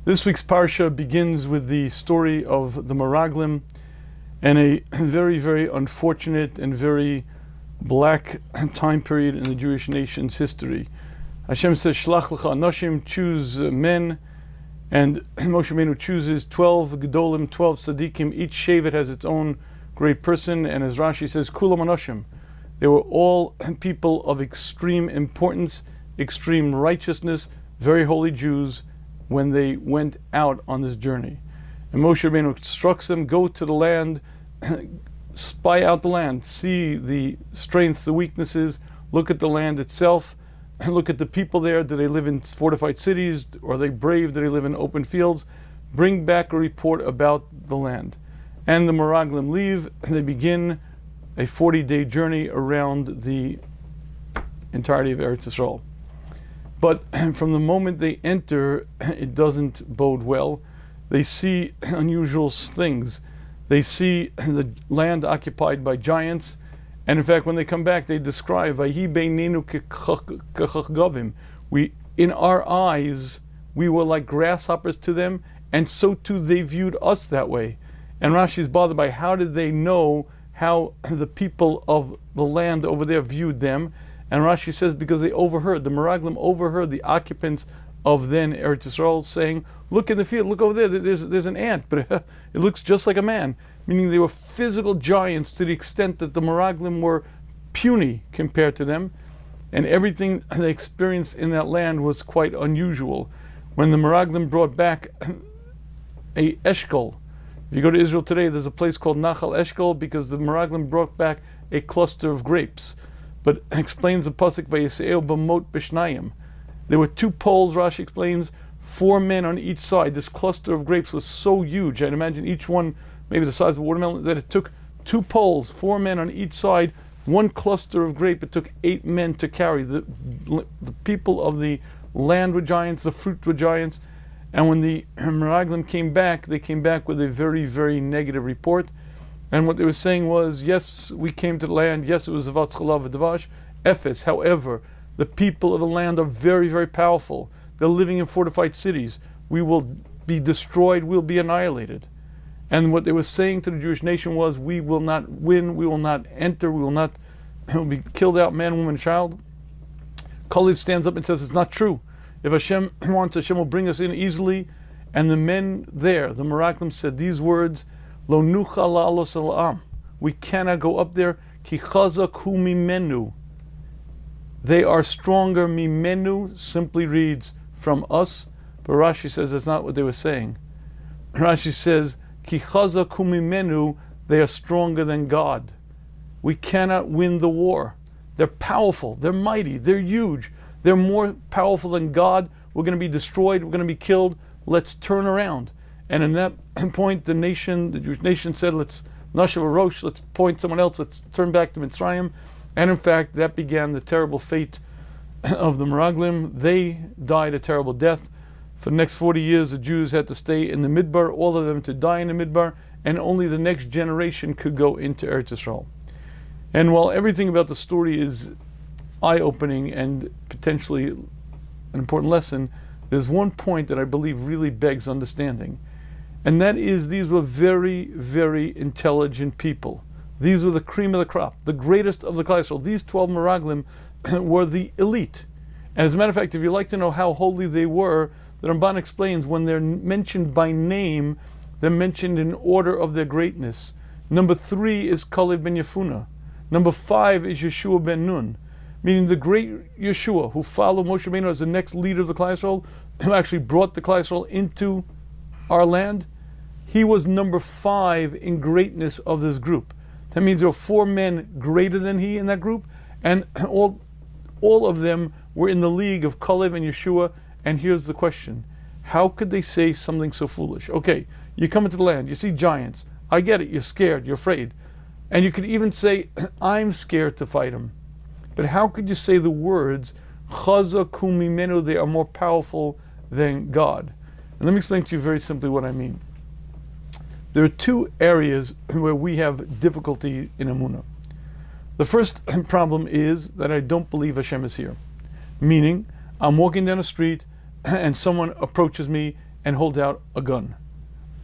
This week's parsha begins with the story of the Meraglim and a very, very unfortunate and very black time period in the Jewish nation's history. Hashem says, Shlach lecha anoshim, choose men, and Moshe Rabbeinu chooses 12 gedolim, 12 tzaddikim. Each shevet has its own great person, and as Rashi says, kulam anoshim. They were all people of extreme importance, extreme righteousness, very holy Jews when they went out on this journey. And Moshe Rabbeinu instructs them, go to the land, spy out the land, see the strengths, the weaknesses, look at the land itself, look at the people there. Do they live in fortified cities? Are they brave? Do they live in open fields? Bring back a report about the land. And the Meraglim leave, and they begin a 40-day journey around the entirety of Eretz Yisrael. But from the moment they enter, it doesn't bode well. They see unusual things. They see the land occupied by giants, and in fact, when they come back, they describe "Vahi beinenu kechachgavim." In our eyes, we were like grasshoppers to them, and so too they viewed us that way. And Rashi is bothered by how did they know how the people of the land over there viewed them. And Rashi says because they overheard, the Meraglim overheard the occupants of then Eretz Yisrael saying, look in the field, look over there, there's an ant, but it looks just like a man. Meaning they were physical giants to the extent that the Meraglim were puny compared to them. And everything they experienced in that land was quite unusual. When the Meraglim brought back a eshkol, if you go to Israel today, there's a place called Nachal Eshkol because the Meraglim brought back a cluster of grapes. But explains the pasuk Vayiseo b'mot b'shnayim. There were two poles. Rashi explains 4 men on each side. This cluster of grapes was so huge. I'd imagine each one maybe the size of a watermelon. That it took 2 poles, 4 men on each side, one cluster of grape. It took 8 men to carry. The people of the land were giants. The fruit were giants. And when the Meraglim came back, they came back with a very, very negative report. And what they were saying was, yes, we came to the land, yes, it was Avatz Chalav V'Davash, Ephes. However, the people of the land are very, very powerful. They're living in fortified cities. We will be destroyed, we'll be annihilated. And what they were saying to the Jewish nation was, we will not win, we will not enter, we will be killed out, man, woman, child. Kalev stands up and says, it's not true. If Hashem wants, Hashem will bring us in easily. And the men there, the Meraglim, said these words, Lo nucha la'alos al'am. We cannot go up there. Ki chazak hu mimenu. They are stronger. Mimenu simply reads from us. But Rashi says that's not what they were saying. Rashi says, Ki chazak hu mimenu. They are stronger than God. We cannot win the war. They're powerful. They're mighty. They're huge. They're more powerful than God. We're going to be destroyed. We're going to be killed. Let's turn around. And in that point, the Jewish nation said, let's nashav arosh, let's point someone else, let's turn back to Mitzrayim. And in fact, that began the terrible fate of the Meraglim. They died a terrible death. For the next 40 years, the Jews had to stay in the Midbar, all of them to die in the Midbar, and only the next generation could go into Eretz Yisrael. And while everything about the story is eye-opening and potentially an important lesson, there's one point that I believe really begs understanding. And that is, these were very, very intelligent people. These were the cream of the crop, the greatest of the Klal Yisrael. These 12 Meraglim were the elite. And as a matter of fact, if you'd like to know how holy they were, the Ramban explains when they're mentioned by name, they're mentioned in order of their greatness. Number 3 is Kalev ben Yefuna. Number 5 is Yeshua ben Nun. Meaning the great Yeshua, who followed Moshe Rabbeinu as the next leader of the Klal Yisrael, who actually brought the Klal Yisrael into our land. He was number 5 in greatness of this group. That means there were 4 men greater than he in that group, and all of them were in the league of Kalev and Yeshua. And here's the question. How could they say something so foolish? Okay, you come into the land, you see giants. I get it, you're scared, you're afraid. And you could even say, I'm scared to fight them. But how could you say the words, Chazak hu mimenu, they are more powerful than God? And let me explain to you very simply what I mean. There are 2 areas where we have difficulty in Emunah. The first problem is that I don't believe Hashem is here. Meaning, I'm walking down a street and someone approaches me and hold out a gun.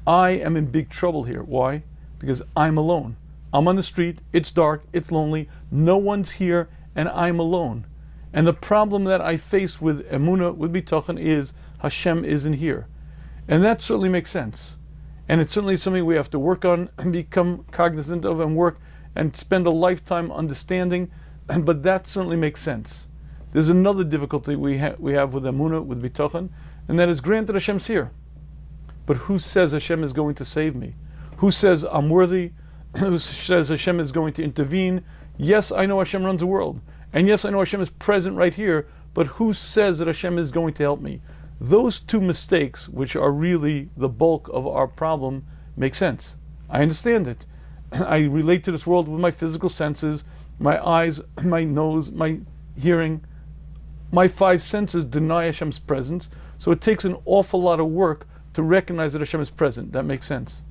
I am in big trouble here. Why? Because I'm alone. I'm on the street, it's dark, it's lonely, no one's here, and I'm alone. And the problem that I face with emunah, with bitachon, is Hashem isn't here. And that certainly makes sense. And it's certainly something we have to work on and become cognizant of and work and spend a lifetime understanding, but that certainly makes sense. There's another difficulty we have with emunah, with bitachon, and that is, granted Hashem's here. But who says Hashem is going to save me? Who says I'm worthy? Who says Hashem is going to intervene? Yes, I know Hashem runs the world. And yes, I know Hashem is present right here, but who says that Hashem is going to help me? Those two mistakes, which are really the bulk of our problem, make sense. I understand it. I relate to this world with my physical senses, my eyes, my nose, my hearing. My five senses deny Hashem's presence, so it takes an awful lot of work to recognize that Hashem is present. That makes sense.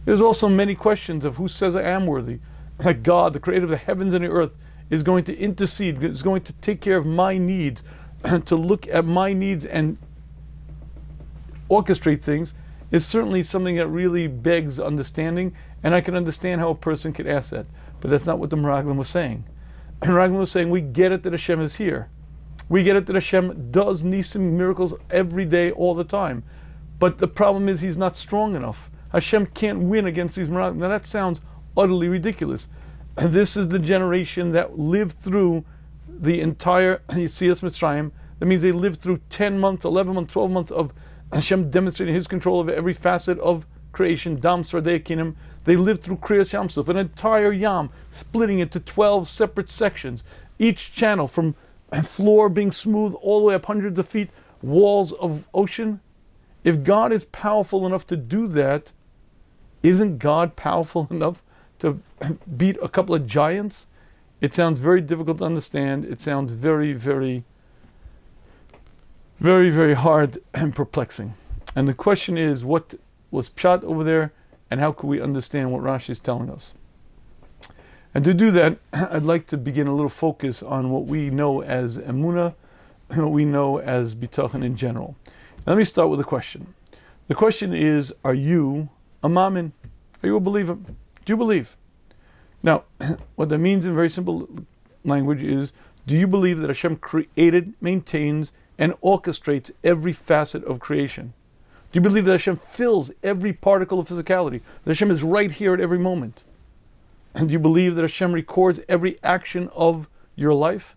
There's also many questions of who says I am worthy. That God, the creator of the heavens and the earth, is going to intercede, is going to take care of my needs, to look at my needs and orchestrate things, is certainly something that really begs understanding, and I can understand how a person could ask that. But that's not what the Meraglim was saying. The Meraglim was saying, we get it that Hashem is here. We get it that Hashem does nisim, miracles every day, all the time. But the problem is he's not strong enough. Hashem can't win against these Meraglim. Now that sounds utterly ridiculous. And this is the generation that lived through the entire Yetzias Mitzrayim. That means they lived through 10 months, 11 months, 12 months of Hashem demonstrating His control of every facet of creation, Dam Sardei Kinim. They lived through Kriyas Yam Suf, an entire Yam, splitting into 12 separate sections. Each channel, from floor being smooth all the way up hundreds of feet, walls of ocean. If God is powerful enough to do that, isn't God powerful enough to beat a couple of giants? It sounds very difficult to understand. It sounds very, very, very, very hard and perplexing. And the question is, what was pshat over there, and how could we understand what Rashi is telling us? And to do that, I'd like to begin a little focus on what we know as emunah, and what we know as bitachon in general. Now, let me start with a question. The question is, are you a mamin? Are you a believer? Do you believe? Now, what that means in very simple language is, do you believe that Hashem created, maintains, and orchestrates every facet of creation? Do you believe that Hashem fills every particle of physicality? That Hashem is right here at every moment? And do you believe that Hashem records every action of your life?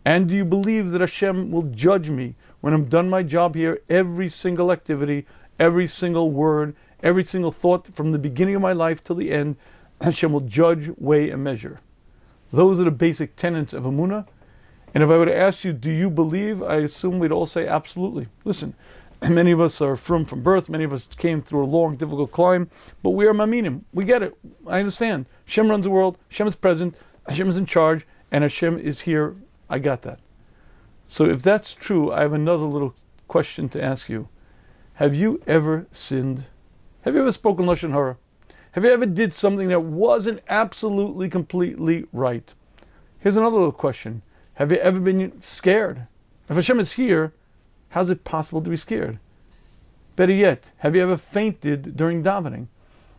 And do you believe that Hashem will judge me when I'm done my job here, every single activity, every single word, every single thought from the beginning of my life till the end, Hashem will judge, weigh, and measure? Those are the basic tenets of emunah. And if I were to ask you, do you believe? I assume we'd all say absolutely. Listen, many of us are from birth, many of us came through a long, difficult climb, but we are maminim. We get it. I understand. Hashem runs the world, Hashem is present, Hashem is in charge, and Hashem is here. I got that. So if that's true, I have another little question to ask you. Have you ever sinned? Have you ever spoken Lashon Hara? Have you ever did something that wasn't absolutely, completely right? Here's another little question. Have you ever been scared? If Hashem is here, how's it possible to be scared? Better yet, have you ever fainted during davening?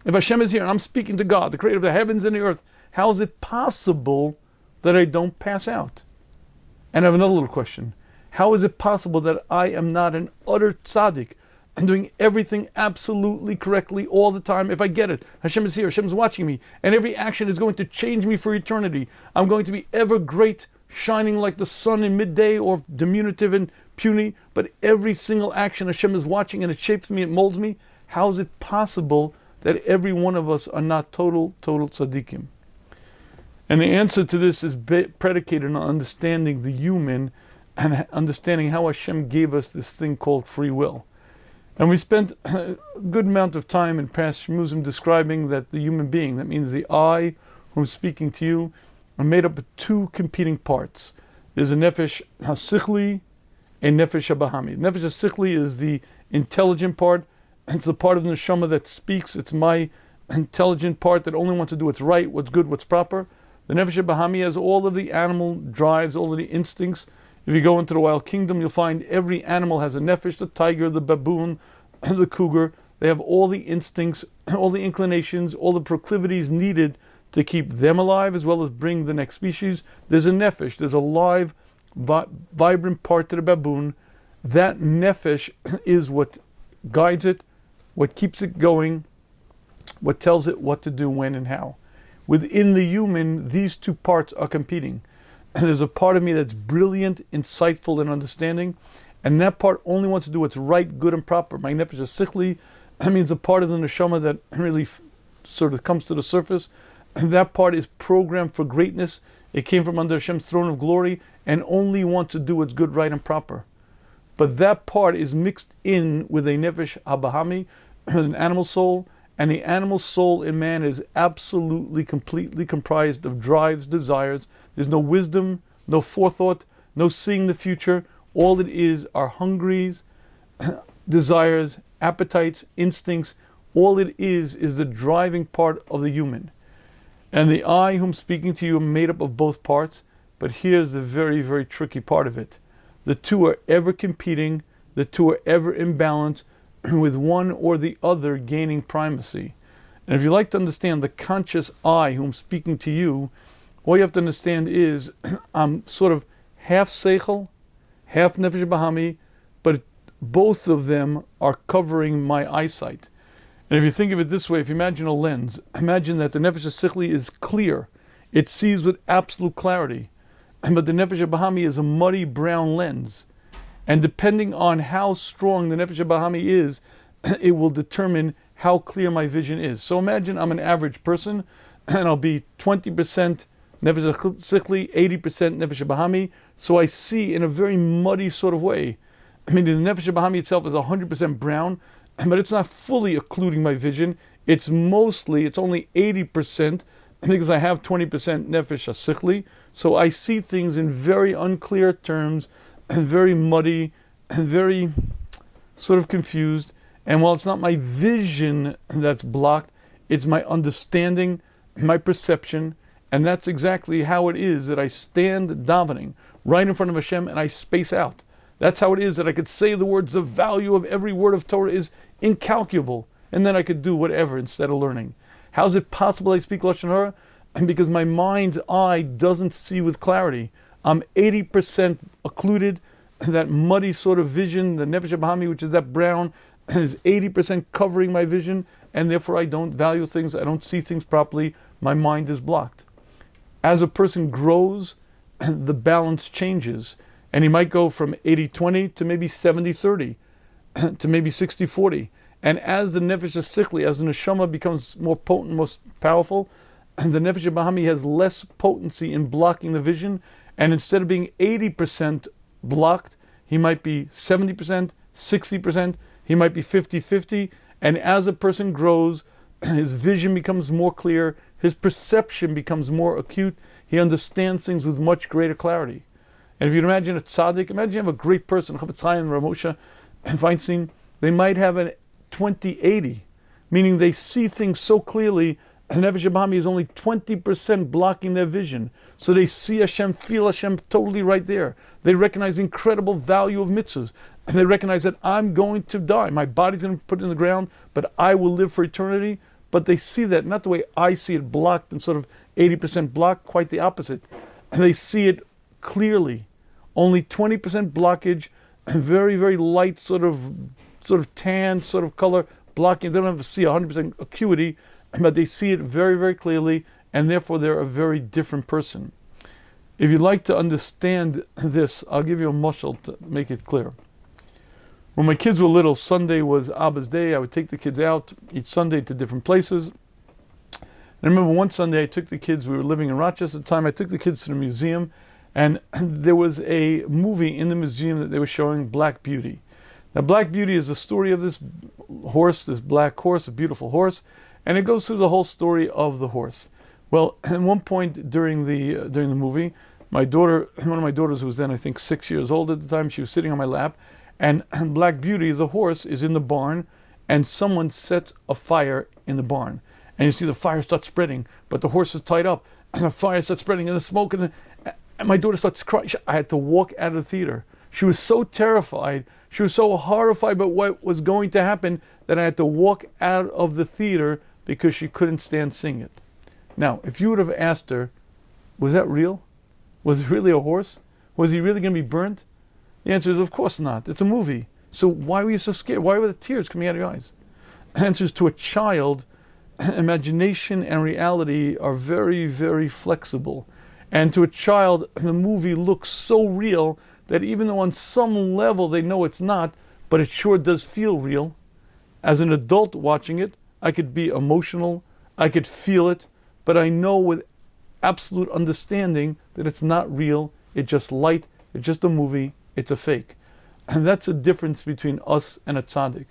If Hashem is here and I'm speaking to God, the creator of the heavens and the earth, how is it possible that I don't pass out? And I have another little question. How is it possible that I am not an utter tzaddik and doing everything absolutely correctly all the time? If I get it, Hashem is here, Hashem is watching me, and every action is going to change me for eternity. I'm going to be ever great, shining like the sun in midday, or diminutive and puny, but every single action Hashem is watching, and it shapes me, it molds me. How is it possible that every one of us are not total tzaddikim? And the answer to this is predicated on understanding the human and understanding how Hashem gave us this thing called free will. And we spent a good amount of time in past Shmuzim describing that the human being, that means the I who's speaking to you, are made up of two competing parts. There's a nefesh hasichli, a nefesh habahami. Nefesh hasichli is the intelligent part. It's the part of the neshama that speaks. It's my intelligent part that only wants to do what's right, what's good, what's proper. The nefesh habahami has all of the animal drives, all of the instincts. If you go into the wild kingdom, you'll find every animal has a nefesh, the tiger, the baboon, the cougar. They have all the instincts, all the inclinations, all the proclivities needed to keep them alive as well as bring the next species. There's a nefesh, there's a live, vibrant part to the baboon. That nefesh is what guides it, what keeps it going, what tells it what to do, when, and how. Within the human, these two parts are competing. And there's a part of me that's brilliant, insightful, and understanding, and that part only wants to do what's right, good, and proper. My nefesh sichli means a part of the neshama that really sort of comes to the surface. And that part is programmed for greatness. It came from under Hashem's throne of glory and only wants to do what's good, right, and proper. But that part is mixed in with a nefesh habahami, an animal soul, and the animal soul in man is absolutely, completely comprised of drives, desires. There's no wisdom, no forethought, no seeing the future. All it is are hungries, desires, appetites, instincts. All it is the driving part of the human. And the I whom speaking to you are made up of both parts, but here's the very, very tricky part of it. The two are ever competing, the two are ever in balance, with one or the other gaining primacy. And if you like to understand the conscious I whom speaking to you, all you have to understand is I'm sort of half seichel, half nefesh bahami, but both of them are covering my eyesight. And if you think of it this way, if you imagine a lens, imagine that the nefesh sichli is clear. It sees with absolute clarity. But the nefesh bahami is a muddy brown lens. And depending on how strong the nefesh bahami is, it will determine how clear my vision is. So imagine I'm an average person, and I'll be 20% nefesh sichli, 80% nefesh bahami. So I see in a very muddy sort of way. I mean, the nefesh bahami itself is 100% brown, but it's not fully occluding my vision. It's only 80%, because I have 20% nefesh sichli. So I see things in very unclear terms, and very muddy, and very sort of confused. And while it's not my vision that's blocked, it's my understanding, my perception, and that's exactly how it is that I stand davening right in front of Hashem and I space out. That's how it is that I could say the words. The value of every word of Torah is incalculable, and then I could do whatever instead of learning. How is it possible I speak Lashon Hara? Because my mind's eye doesn't see with clarity. I'm 80% occluded. That muddy sort of vision, the nefesh bahami, which is that brown, is 80% covering my vision, and therefore I don't value things, I don't see things properly, my mind is blocked. As a person grows, the balance changes, and he might go from 80-20 to maybe 70-30, to maybe 60-40. And as the nefesh sichli, as the neshama becomes more potent, more powerful, the nefesh bahami has less potency in blocking the vision, and instead of being 80% blocked, he might be 70%, 60%, he might be 50-50, and as a person grows, his vision becomes more clear, his perception becomes more acute, he understands things with much greater clarity. And if you imagine a tzaddik, imagine you have a great person, Chafetz Chaim, Rav Moshe Feinstein, they might have a 20-80, meaning they see things so clearly, and nefesh bahami is only 20% blocking their vision. So they see Hashem, feel Hashem totally right there. They recognize the incredible value of mitzvahs. And they recognize that I'm going to die. My body's going to be put in the ground, but I will live for eternity. But they see that, not the way I see it, blocked and sort of 80% blocked, quite the opposite. And they see it clearly. Only 20% blockage, very, very light sort of tan sort of color blocking. They don't have to see 100% acuity, but they see it very, very clearly, and therefore they're a very different person. If you'd like to understand this, I'll give you a mashal to make it clear. When my kids were little, Sunday was Abba's day. I would take the kids out each Sunday to different places. And I remember one Sunday I took the kids, we were living in Rochester at the time, I took the kids to the museum, and there was a movie in the museum that they were showing, Black Beauty. Now Black Beauty is the story of this horse, this black horse, a beautiful horse, and it goes through the whole story of the horse. Well, at one point during the movie, my daughter, one of my daughters, who was then I think 6 years old at the time, she was sitting on my lap, and Black Beauty, the horse, is in the barn, and someone sets a fire in the barn, and you see the fire start spreading, but the horse is tied up, and the fire starts spreading, and the smoke, and my daughter starts crying. I had to walk out of the theater. She was so terrified, she was so horrified by what was going to happen that I had to walk out of the theater because she couldn't stand seeing it. Now, if you would have asked her, was that real? Was it really a horse? Was he really going to be burnt? The answer is, of course not. It's a movie. So why were you so scared? Why were the tears coming out of your eyes? The answer is, to a child, imagination and reality are very, very flexible. And to a child, the movie looks so real that even though on some level they know it's not, but it sure does feel real. As an adult watching it, I could be emotional, I could feel it, but I know with absolute understanding that it's not real, it's just light, it's just a movie, it's a fake. And that's the difference between us and a tzaddik.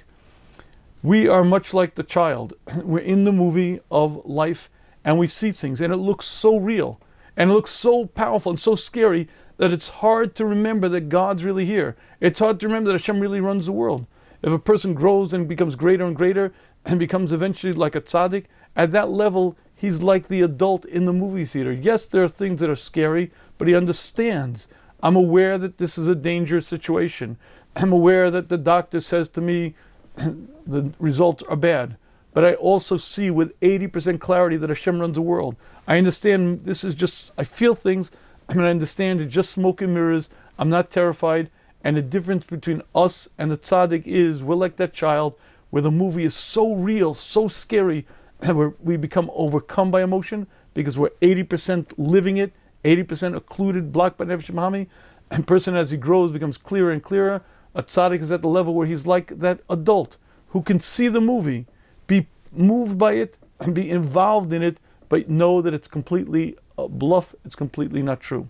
We are much like the child. We're in the movie of life and we see things and it looks so real and it looks so powerful and so scary that it's hard to remember that God's really here. It's hard to remember that Hashem really runs the world. If a person grows and becomes greater and greater and becomes eventually like a tzaddik, at that level he's like the adult in the movie theater. Yes, there are things that are scary, but he understands. I'm aware that this is a dangerous situation. I'm aware that the doctor says to me the results are bad. But I also see with 80% clarity that Hashem runs the world. I understand this is just, I feel things, and I understand it's just smoke and mirrors. I'm not terrified. And the difference between us and the tzaddik is we're like that child where the movie is so real, so scary, and we become overcome by emotion because we're 80% living it, 80% occluded, blocked by Nefesh Mahami. And person as he grows becomes clearer and clearer. A tzaddik is at the level where he's like that adult who can see the movie, be moved by it, and be involved in it, but know that it's completely a bluff, it's completely not true.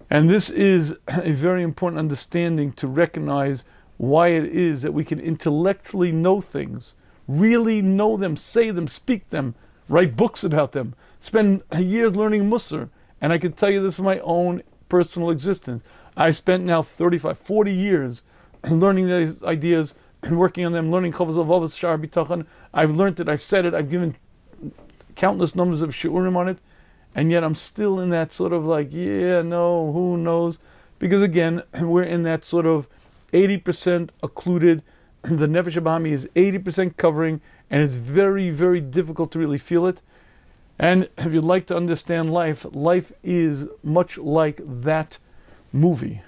And this is a very important understanding to recognize why it is that we can intellectually know things, really know them, say them, speak them, write books about them, spend years learning Musar. And I can tell you this from my own personal existence. I spent now 35, 40 years learning these ideas and working on them, learning Chavos Avos, Shar Bitachon. I've learned it, I've said it, I've given countless numbers of shiurim on it, and yet I'm still in that sort of like, yeah, no, who knows? Because again, we're in that sort of 80% occluded. The Nefesh Bahami is 80% covering, and it's very, very difficult to really feel it. And if you'd like to understand life, life is much like that movie.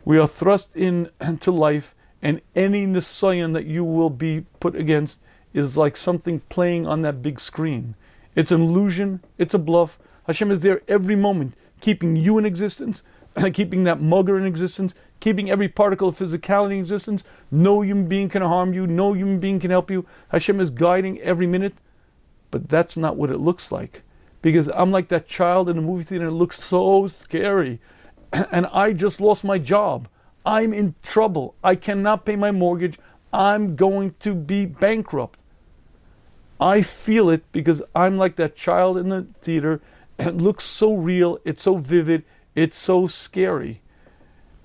We are thrust into life, and any nisayon that you will be put against is like something playing on that big screen. It's an illusion, it's a bluff. Hashem is there every moment, keeping you in existence, keeping that mugger in existence, keeping every particle of physicality in existence. No human being can harm you, no human being can help you. Hashem is guiding every minute, but that's not what it looks like. Because I'm like that child in the movie theater and it looks so scary. And I just lost my job. I'm in trouble. I cannot pay my mortgage. I'm going to be bankrupt. I feel it because I'm like that child in the theater. It looks so real. It's so vivid. It's so scary.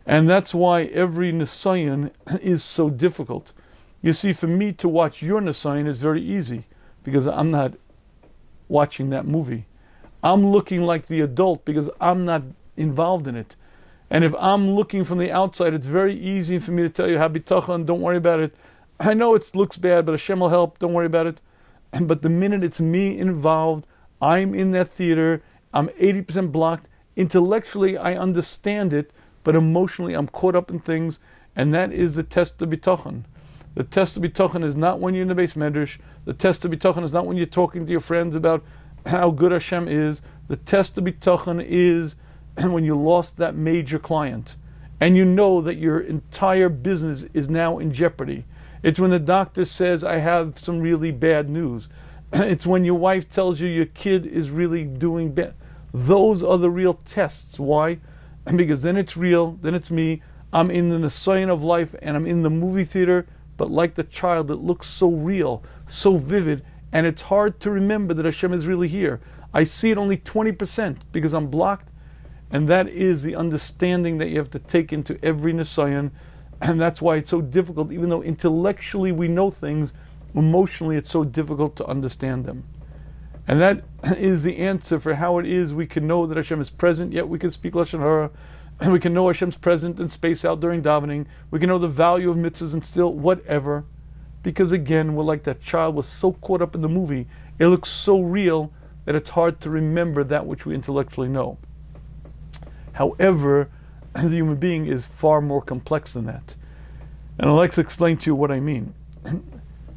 And that's why every nisayon is so difficult. You see, for me to watch your nisayon is very easy because I'm not watching that movie. I'm looking like the adult because I'm not involved in it. And if I'm looking from the outside, it's very easy for me to tell you, Habitachon, don't worry about it. I know it looks bad, but Hashem will help, don't worry about it. But the minute it's me involved, I'm in that theater, I'm 80% blocked. Intellectually, I understand it, but emotionally, I'm caught up in things, and that is the test of bitachon. The test of bitachon is not when you're in the base medrash. The test of bitachon is not when you're talking to your friends about how good Hashem is. The test of bitachon is when you lost that major client, and you know that your entire business is now in jeopardy. It's when the doctor says, I have some really bad news. It's when your wife tells you your kid is really doing bad. Those are the real tests. Why? Because then it's real, then it's me. I'm in the nisayon of life, and I'm in the movie theater, but like the child, it looks so real, so vivid, and it's hard to remember that Hashem is really here. I see it only 20% because I'm blocked, and that is the understanding that you have to take into every nisayon. And that's why it's so difficult, even though intellectually we know things, emotionally it's so difficult to understand them. And that is the answer for how it is we can know that Hashem is present, yet we can speak Lashon Hara. We can know Hashem's presence and space out during davening. We can know the value of mitzvahs and still whatever. Because again, we're like that child was so caught up in the movie. It looks so real that it's hard to remember that which we intellectually know. However, the human being is far more complex than that. And I'd like to explain to you what I mean.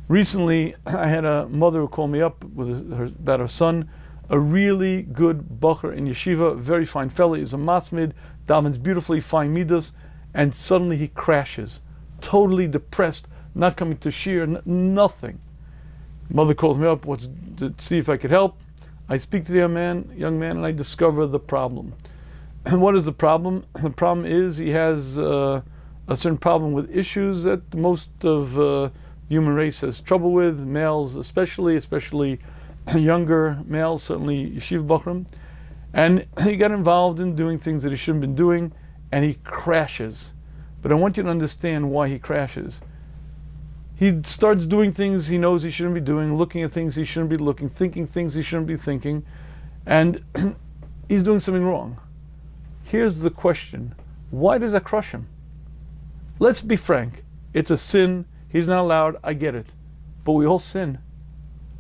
Recently, I had a mother who called me up about her son, a really good bacher in yeshiva, very fine fella. He's a matzmid, davens beautifully, fine midas, and suddenly he crashes, totally depressed, not coming to shir, nothing. Mother calls me up, to see if I could help. I speak to the young man, and I discover the problem. And what is the problem? The problem is he has a certain problem with issues that most of the human race has trouble with, males especially younger males, certainly yeshiva bachrim. And he got involved in doing things that he shouldn't have been doing, and he crashes. But I want you to understand why he crashes. He starts doing things he knows he shouldn't be doing, looking at things he shouldn't be looking, thinking things he shouldn't be thinking, and he's doing something wrong. Here's the question. Why does that crush him? Let's be frank. It's a sin. He's not allowed. I get it. But we all sin.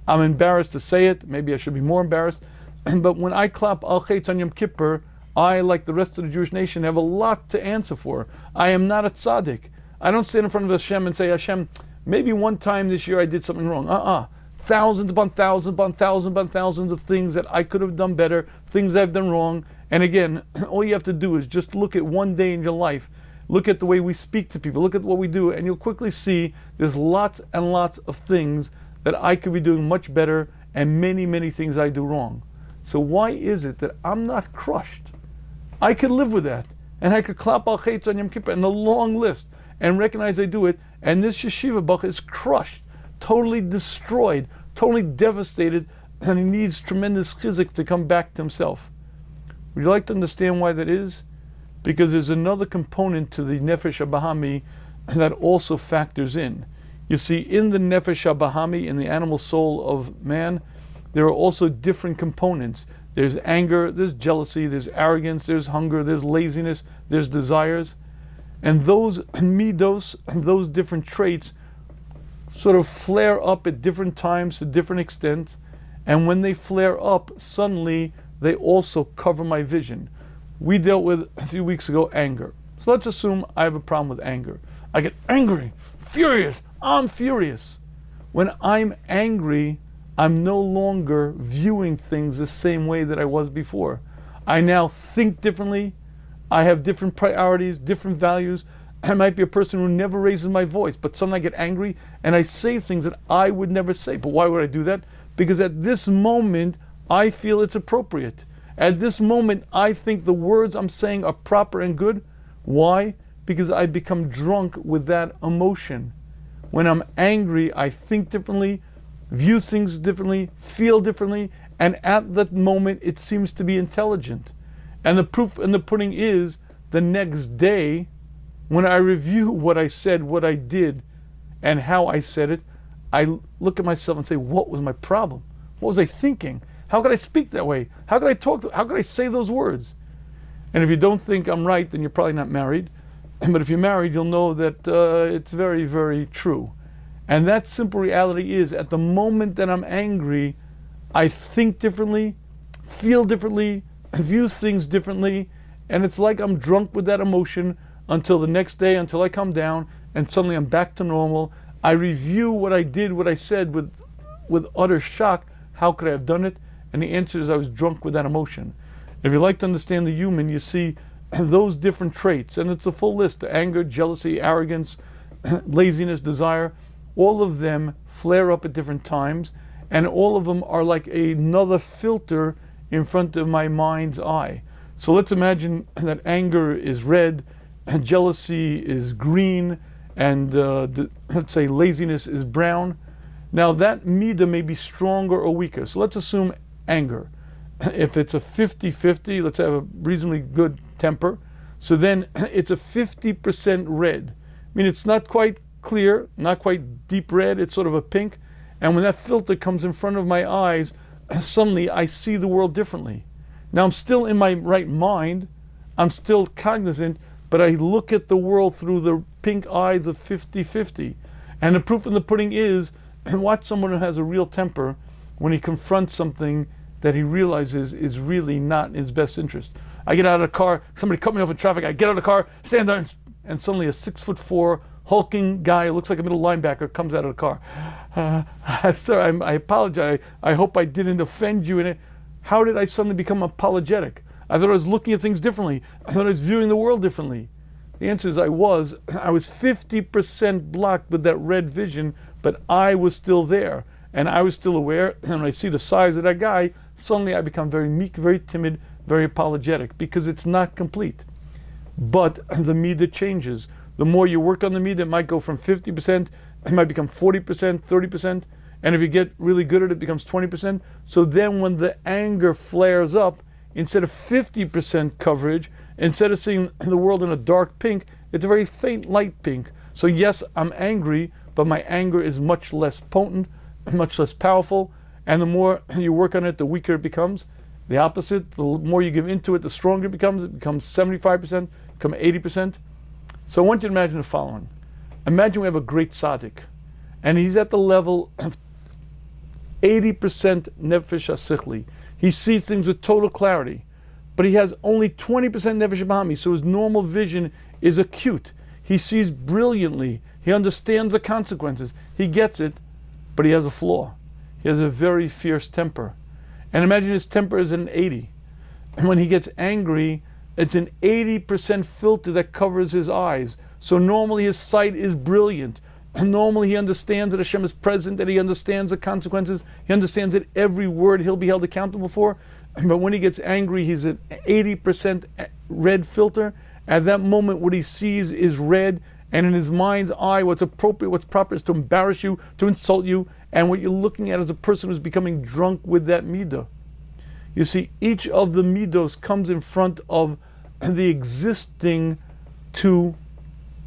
I'm embarrassed to say it. Maybe I should be more embarrassed. But when I clap Al Chetz on Yom Kippur, I, like the rest of the Jewish nation, have a lot to answer for. I am not a tzaddik. I don't stand in front of Hashem and say, Hashem, maybe one time this year I did something wrong. Thousands upon thousands upon thousands upon thousands of things that I could have done better, things I've done wrong. And again, all you have to do is just look at one day in your life. Look at the way we speak to people. Look at what we do, and you'll quickly see there's lots and lots of things that I could be doing much better, and many, many things I do wrong. So why is it that I'm not crushed? I could live with that, and I could clap Al Chetz on Yom Kippur and a long list, and recognize I do it, and this yeshiva bach is crushed, totally destroyed, totally devastated, and he needs tremendous chizik to come back to himself. Would you like to understand why that is? Because there's another component to the nefesh habahami that also factors in. You see, in the nefesh habahami, in the animal soul of man, there are also different components. There's anger, there's jealousy, there's arrogance, there's hunger, there's laziness, there's desires. And those midos, those different traits, sort of flare up at different times to different extents. And when they flare up, suddenly they also cover my vision. We dealt with, a few weeks ago, anger. So let's assume I have a problem with anger. I get angry, furious, I'm furious. When I'm angry, I'm no longer viewing things the same way that I was before. I now think differently. I have different priorities, different values. I might be a person who never raises my voice, but suddenly I get angry and I say things that I would never say. But why would I do that? Because at this moment, I feel it's appropriate. At this moment, I think the words I'm saying are proper and good. Why? Because I become drunk with that emotion. When I'm angry, I think differently, view things differently, feel differently, and at that moment, it seems to be intelligent. And the proof in the pudding is the next day, when I review what I said, what I did, and how I said it, I look at myself and say, what was my problem? What was I thinking? How could I speak that way? How could I talk? How could I say those words? And if you don't think I'm right, then you're probably not married. But if you're married, you'll know that it's very, very true. And that simple reality is, at the moment that I'm angry, I think differently, feel differently, view things differently, and it's like I'm drunk with that emotion until the next day, until I come down, and suddenly I'm back to normal. I review what I did, what I said with utter shock. How could I have done it? And the answer is I was drunk with that emotion. If you like to understand the human, you see those different traits, and it's a full list: anger, jealousy, arrogance, laziness, desire. All of them flare up at different times, and all of them are like another filter in front of my mind's eye. So let's imagine that anger is red, and jealousy is green, and let's say laziness is brown. Now that midah may be stronger or weaker. So let's assume anger. If it's a 50-50, let's have a reasonably good temper. So then it's a 50% red. I mean, it's not quite clear, not quite deep red, it's sort of a pink. And when that filter comes in front of my eyes, suddenly I see the world differently. Now I'm still in my right mind. I'm still cognizant, but I look at the world through the pink eyes of 50-50. And the proof in the pudding is, watch someone who has a real temper when he confronts something that he realizes is really not in his best interest. I get out of the car, somebody cut me off in traffic, I get out of the car, stand there, and suddenly a 6'4" hulking guy who looks like a middle linebacker comes out of the car. Sir, I apologize. I hope I didn't offend you in it. How did I suddenly become apologetic? I thought I was looking at things differently. I thought I was viewing the world differently. The answer is I was 50% blocked with that red vision, but I was still there. And I was still aware. And when I see the size of that guy, suddenly I become very meek, very timid, very apologetic, because it's not complete. But the midah changes. The more you work on the midah, it might go from 50%, it might become 40%, 30%, and if you get really good at it, it becomes 20%. So then when the anger flares up, instead of 50% coverage, instead of seeing the world in a dark pink, it's a very faint light pink. So yes, I'm angry, but my anger is much less potent, much less powerful, and the more you work on it, the weaker it becomes. The opposite, the more you give into it, the stronger it becomes. It becomes 75%, become 80%. So I want you to imagine the following. Imagine we have a great tzaddik, and he's at the level of 80% nefesh hasichli. He sees things with total clarity, but he has only 20% nefesh bahami, so his normal vision is acute. He sees brilliantly. He understands the consequences. He gets it, but he has a flaw. He has a very fierce temper. And imagine his temper is an 80. And when he gets angry, it's an 80% filter that covers his eyes. So normally his sight is brilliant. And normally he understands that Hashem is present, that he understands the consequences. He understands that every word he'll be held accountable for. But when he gets angry, he's an 80% red filter. At that moment, what he sees is red. And in his mind's eye, what's appropriate, what's proper is to embarrass you, to insult you. And what you're looking at is a person who's becoming drunk with that midah. You see, each of the midos comes in front of the existing two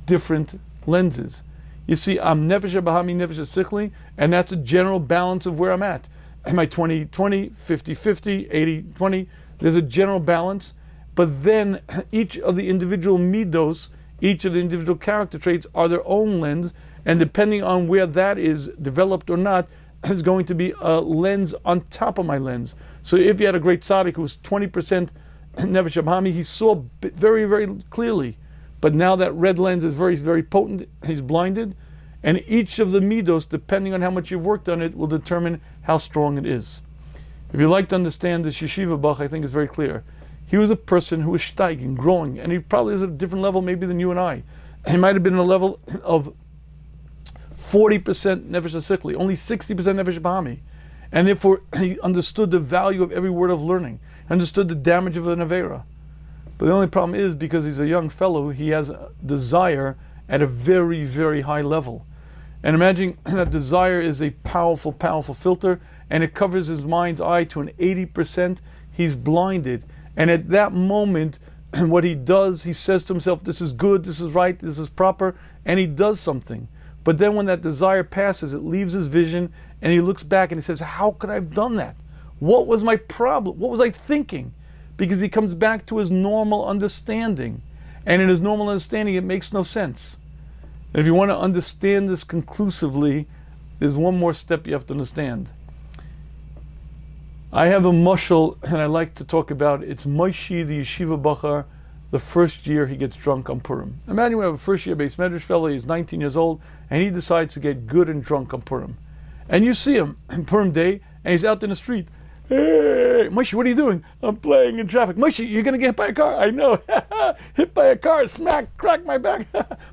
different lenses. You see, I'm nefesh bahami, nefesh sichli, and that's a general balance of where I'm at. Am I 20-20, 50-50, 80-20? There's a general balance, but then each of the individual midos, each of the individual character traits are their own lens, and depending on where that is developed or not, is going to be a lens on top of my lens. So if you had a great tzaddik who was 20% nefesh bahami, he saw very, very clearly. But now that red lens is very, very potent, he's blinded. And each of the midos, depending on how much you've worked on it, will determine how strong it is. If you'd like to understand this yeshiva bach, I think it's very clear. He was a person who was steiging, growing, and he probably is at a different level maybe than you and I. He might have been at a level of 40% nefesh hasikli, only 60% nefesh bahami. And therefore, he understood the value of every word of learning, understood the damage of an avera. But the only problem is, because he's a young fellow, he has a desire at a very, very high level. And imagine that desire is a powerful, powerful filter, and it covers his mind's eye to an 80%. He's blinded. And at that moment, what he does, he says to himself, this is good, this is right, this is proper, and he does something. But then when that desire passes, it leaves his vision, and he looks back and he says, how could I have done that? What was my problem? What was I thinking? Because he comes back to his normal understanding. And in his normal understanding, it makes no sense. And if you want to understand this conclusively, there's one more step you have to understand. I have a mushal, and I like to talk about, it's Moshe, the yeshiva bachar, the first year he gets drunk on Purim. Imagine we have a first year base medrash fellow, he's 19 years old, and he decides to get good and drunk on Purim. And you see him on Purim day, and he's out in the street. Hey, Moshe, what are you doing? I'm playing in traffic. Moshe, you're going to get hit by a car. I know. Hit by a car, smack, crack my back.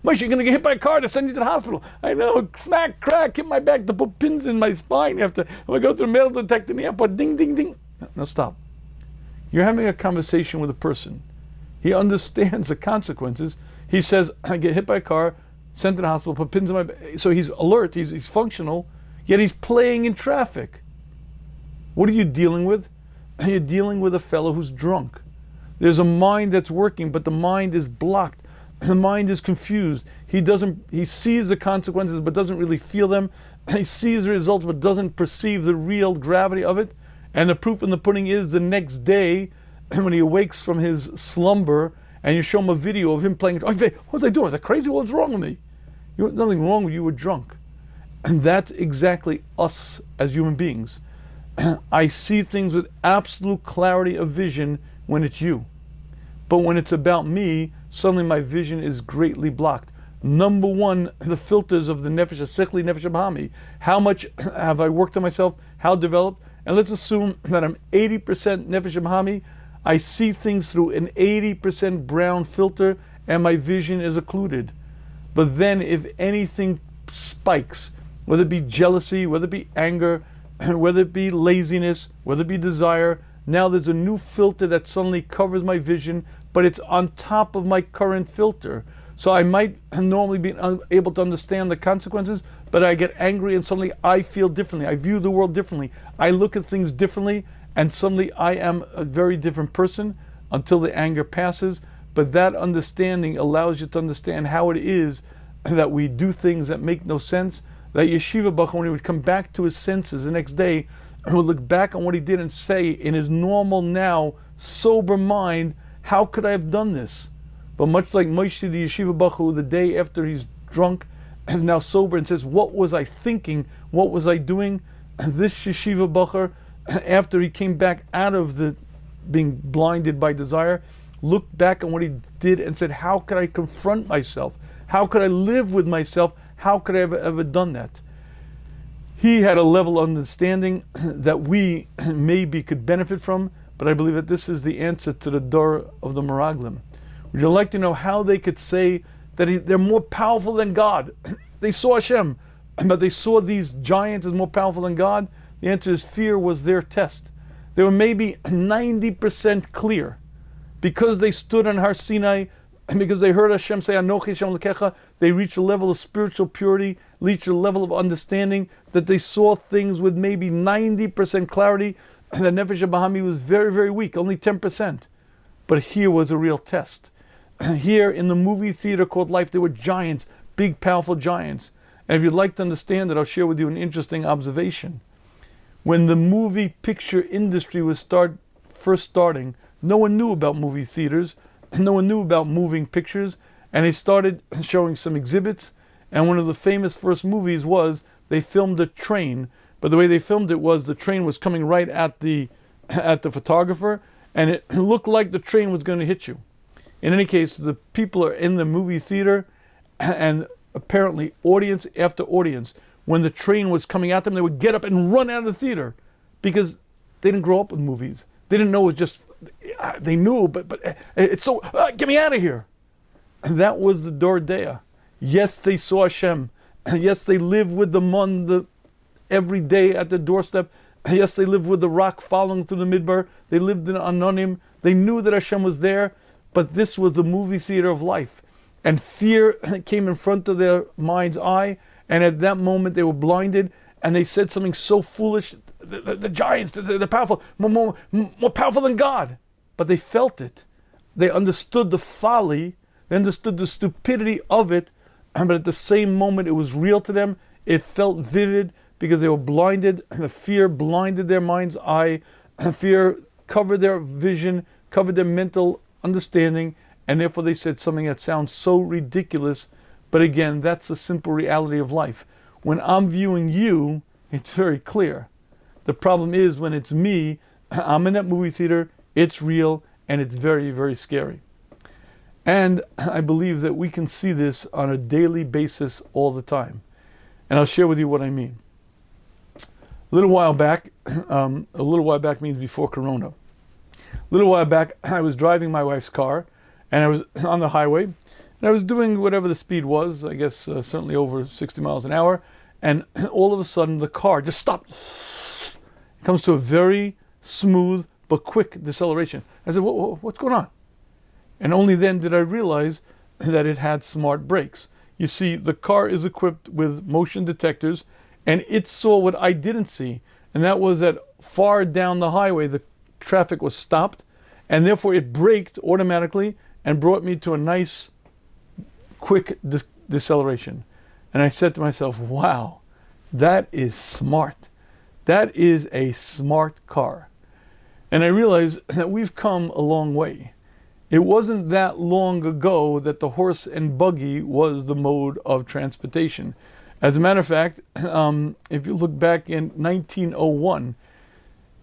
Moshe, you're going to get hit by a car to send you to the hospital. I know. Smack, crack, hit my back to put pins in my spine after I go through a metal detector in the airport. Ding, ding, ding. No, stop. You're having a conversation with a person. He understands the consequences. He says, I get hit by a car, sent to the hospital, put pins in my back. So he's alert, he's functional, yet he's playing in traffic. What are you dealing with? You're dealing with a fellow who's drunk. There's a mind that's working, but the mind is blocked. The mind is confused. He sees the consequences, but doesn't really feel them. He sees the results, but doesn't perceive the real gravity of it. And the proof in the pudding is the next day, when he awakes from his slumber, and you show him a video of him playing, what was I doing? Is that crazy? What's wrong with me? Nothing wrong with you, were drunk. And that's exactly us as human beings. I see things with absolute clarity of vision when it's you. But when it's about me, suddenly my vision is greatly blocked. Number one, the filters of the nefesh, sechli nefesh bahami. How much have I worked on myself? How developed? And let's assume that I'm 80% nefesh bahami. I see things through an 80% brown filter, and my vision is occluded. But then if anything spikes, whether it be jealousy, whether it be anger, whether it be laziness, whether it be desire, now there's a new filter that suddenly covers my vision, but it's on top of my current filter. So I might normally be unable to understand the consequences, but I get angry and suddenly I feel differently. I view the world differently. I look at things differently, and suddenly I am a very different person until the anger passes. But that understanding allows you to understand how it is that we do things that make no sense. That yeshiva bachur, when he would come back to his senses the next day, would look back on what he did and say in his normal now sober mind, how could I have done this? But much like Moshe the yeshiva bachur, the day after he's drunk, is now sober and says, what was I thinking? What was I doing? And this yeshiva bachur, after he came back out of the being blinded by desire, looked back on what he did and said, how could I confront myself? How could I live with myself? How could I have ever done that? He had a level of understanding that we maybe could benefit from, but I believe that this is the answer to the door of the Meraglim. Would you like to know how they could say that they're more powerful than God? They saw Hashem, but they saw these giants as more powerful than God. The answer is fear was their test. They were maybe 90% clear. Because they stood on Har Sinai, and because they heard Hashem say, Anochi Hashem Lekecha, they reached a level of spiritual purity, reached a level of understanding that they saw things with maybe 90% clarity. And the Nefesh Bahami was very, very weak, only 10%. But here was a real test. Here in the movie theater called life, there were giants, big, powerful giants. And if you'd like to understand it, I'll share with you an interesting observation. When the movie picture industry was first starting, no one knew about movie theaters, no one knew about moving pictures, and they started showing some exhibits. And one of the famous first movies was they filmed a train, but the way they filmed it was the train was coming right at the photographer, and it looked like the train was going to hit you. In any case, the people are in the movie theater, and apparently audience after audience, when the train was coming at them, they would get up and run out of the theater because they didn't grow up with movies. They didn't know it was just, they knew, but it's so, get me out of here. And that was the Dor Dea. Yes, they saw Hashem. Yes, they lived with the Mun every day at the doorstep. Yes, they lived with the rock following through the Midbar. They lived in Anonim. They knew that Hashem was there, but this was the movie theater of life. And fear came in front of their mind's eye, and at that moment they were blinded, and they said something so foolish. The giants, the powerful, more powerful than God. But they felt it. They understood the folly. They understood the stupidity of it. But at the same moment, it was real to them. It felt vivid because they were blinded. The fear blinded their mind's eye. Fear covered their vision, covered their mental understanding. And therefore they said something that sounds so ridiculous. But again, that's the simple reality of life. When I'm viewing you, it's very clear. The problem is when it's me, I'm in that movie theater, it's real, and it's very, very scary. And I believe that we can see this on a daily basis all the time. And I'll share with you what I mean. A little while back means before Corona. A little while back, I was driving my wife's car, and I was on the highway, and I was doing whatever the speed was, I guess certainly over 60 miles an hour, and all of a sudden the car just stopped. It comes to a very smooth but quick deceleration. I said, what's going on? And only then did I realize that it had smart brakes. You see, the car is equipped with motion detectors, and it saw what I didn't see, and that was that far down the highway the traffic was stopped, and therefore it braked automatically and brought me to a nice quick deceleration. And I said to myself, wow, that is smart. That is a smart car. And I realized that we've come a long way. It wasn't that long ago that the horse and buggy was the mode of transportation. As a matter of fact, if you look back in 1901,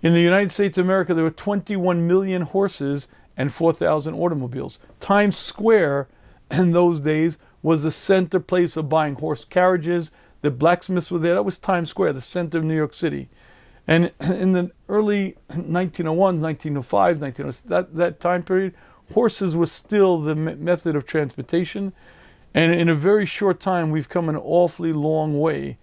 in the United States of America, there were 21 million horses and 4,000 automobiles. Times Square in those days was the center place of buying horse carriages. The blacksmiths were there. That was Times Square, the center of New York City. And in the early 1901, 1905, 1906, that time period, horses were still the method of transportation. And in a very short time, we've come an awfully long way.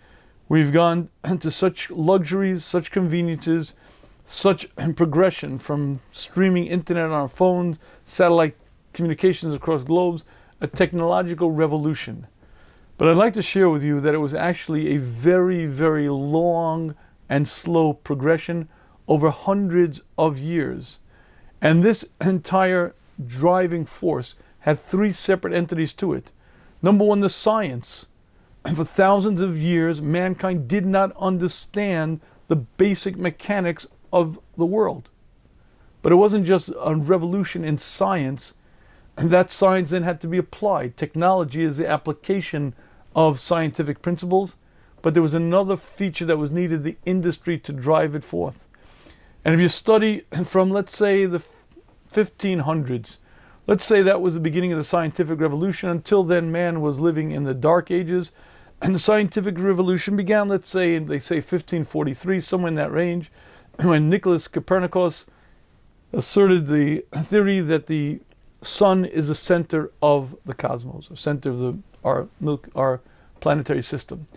We've gone to such luxuries, such conveniences, such progression from streaming internet on our phones, satellite communications across globes, a technological revolution. But I'd like to share with you that it was actually a very, very long and slow progression over hundreds of years. And this entire driving force had three separate entities to it. Number one, the science. For thousands of years, mankind did not understand the basic mechanics of the world. But it wasn't just a revolution in science. That science then had to be applied. Technology is the application of scientific principles. But there was another feature that was needed, the industry, to drive it forth. And if you study from, let's say, the 1500s, let's say that was the beginning of the scientific revolution. Until then, man was living in the dark ages. And the scientific revolution began, let's say, they say 1543, somewhere in that range, when Nicholas Copernicus asserted the theory that the sun is the center of the cosmos, the center of our planetary system.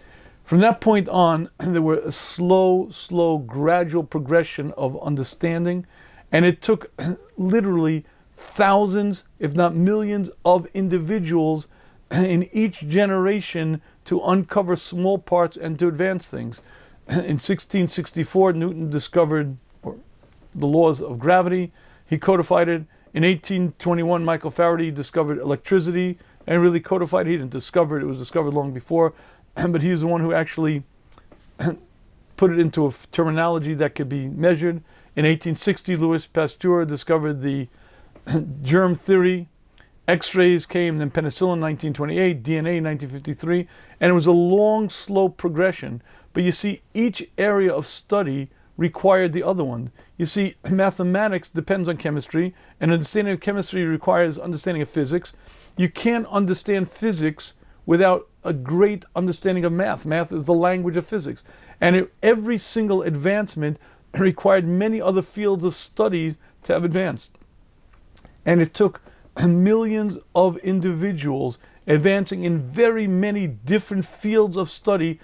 From that point on, there were a slow, gradual progression of understanding, and it took literally thousands, if not millions, of individuals in each generation to uncover small parts and to advance things. In 1664, Newton discovered the laws of gravity. He codified it. In 1821, Michael Faraday discovered electricity and really codified it. He didn't discover it. It was discovered long before. But he was the one who actually put it into a terminology that could be measured. In 1860, Louis Pasteur discovered the germ theory. X-rays came, then penicillin in 1928, DNA in 1953, and it was a long, slow progression. But you see, each area of study required the other one. You see, mathematics depends on chemistry, and understanding of chemistry requires understanding of physics. You can't understand physics without a great understanding of math. Math is the language of physics. And every single advancement required many other fields of study to have advanced. And it took millions of individuals advancing in very many different fields of study,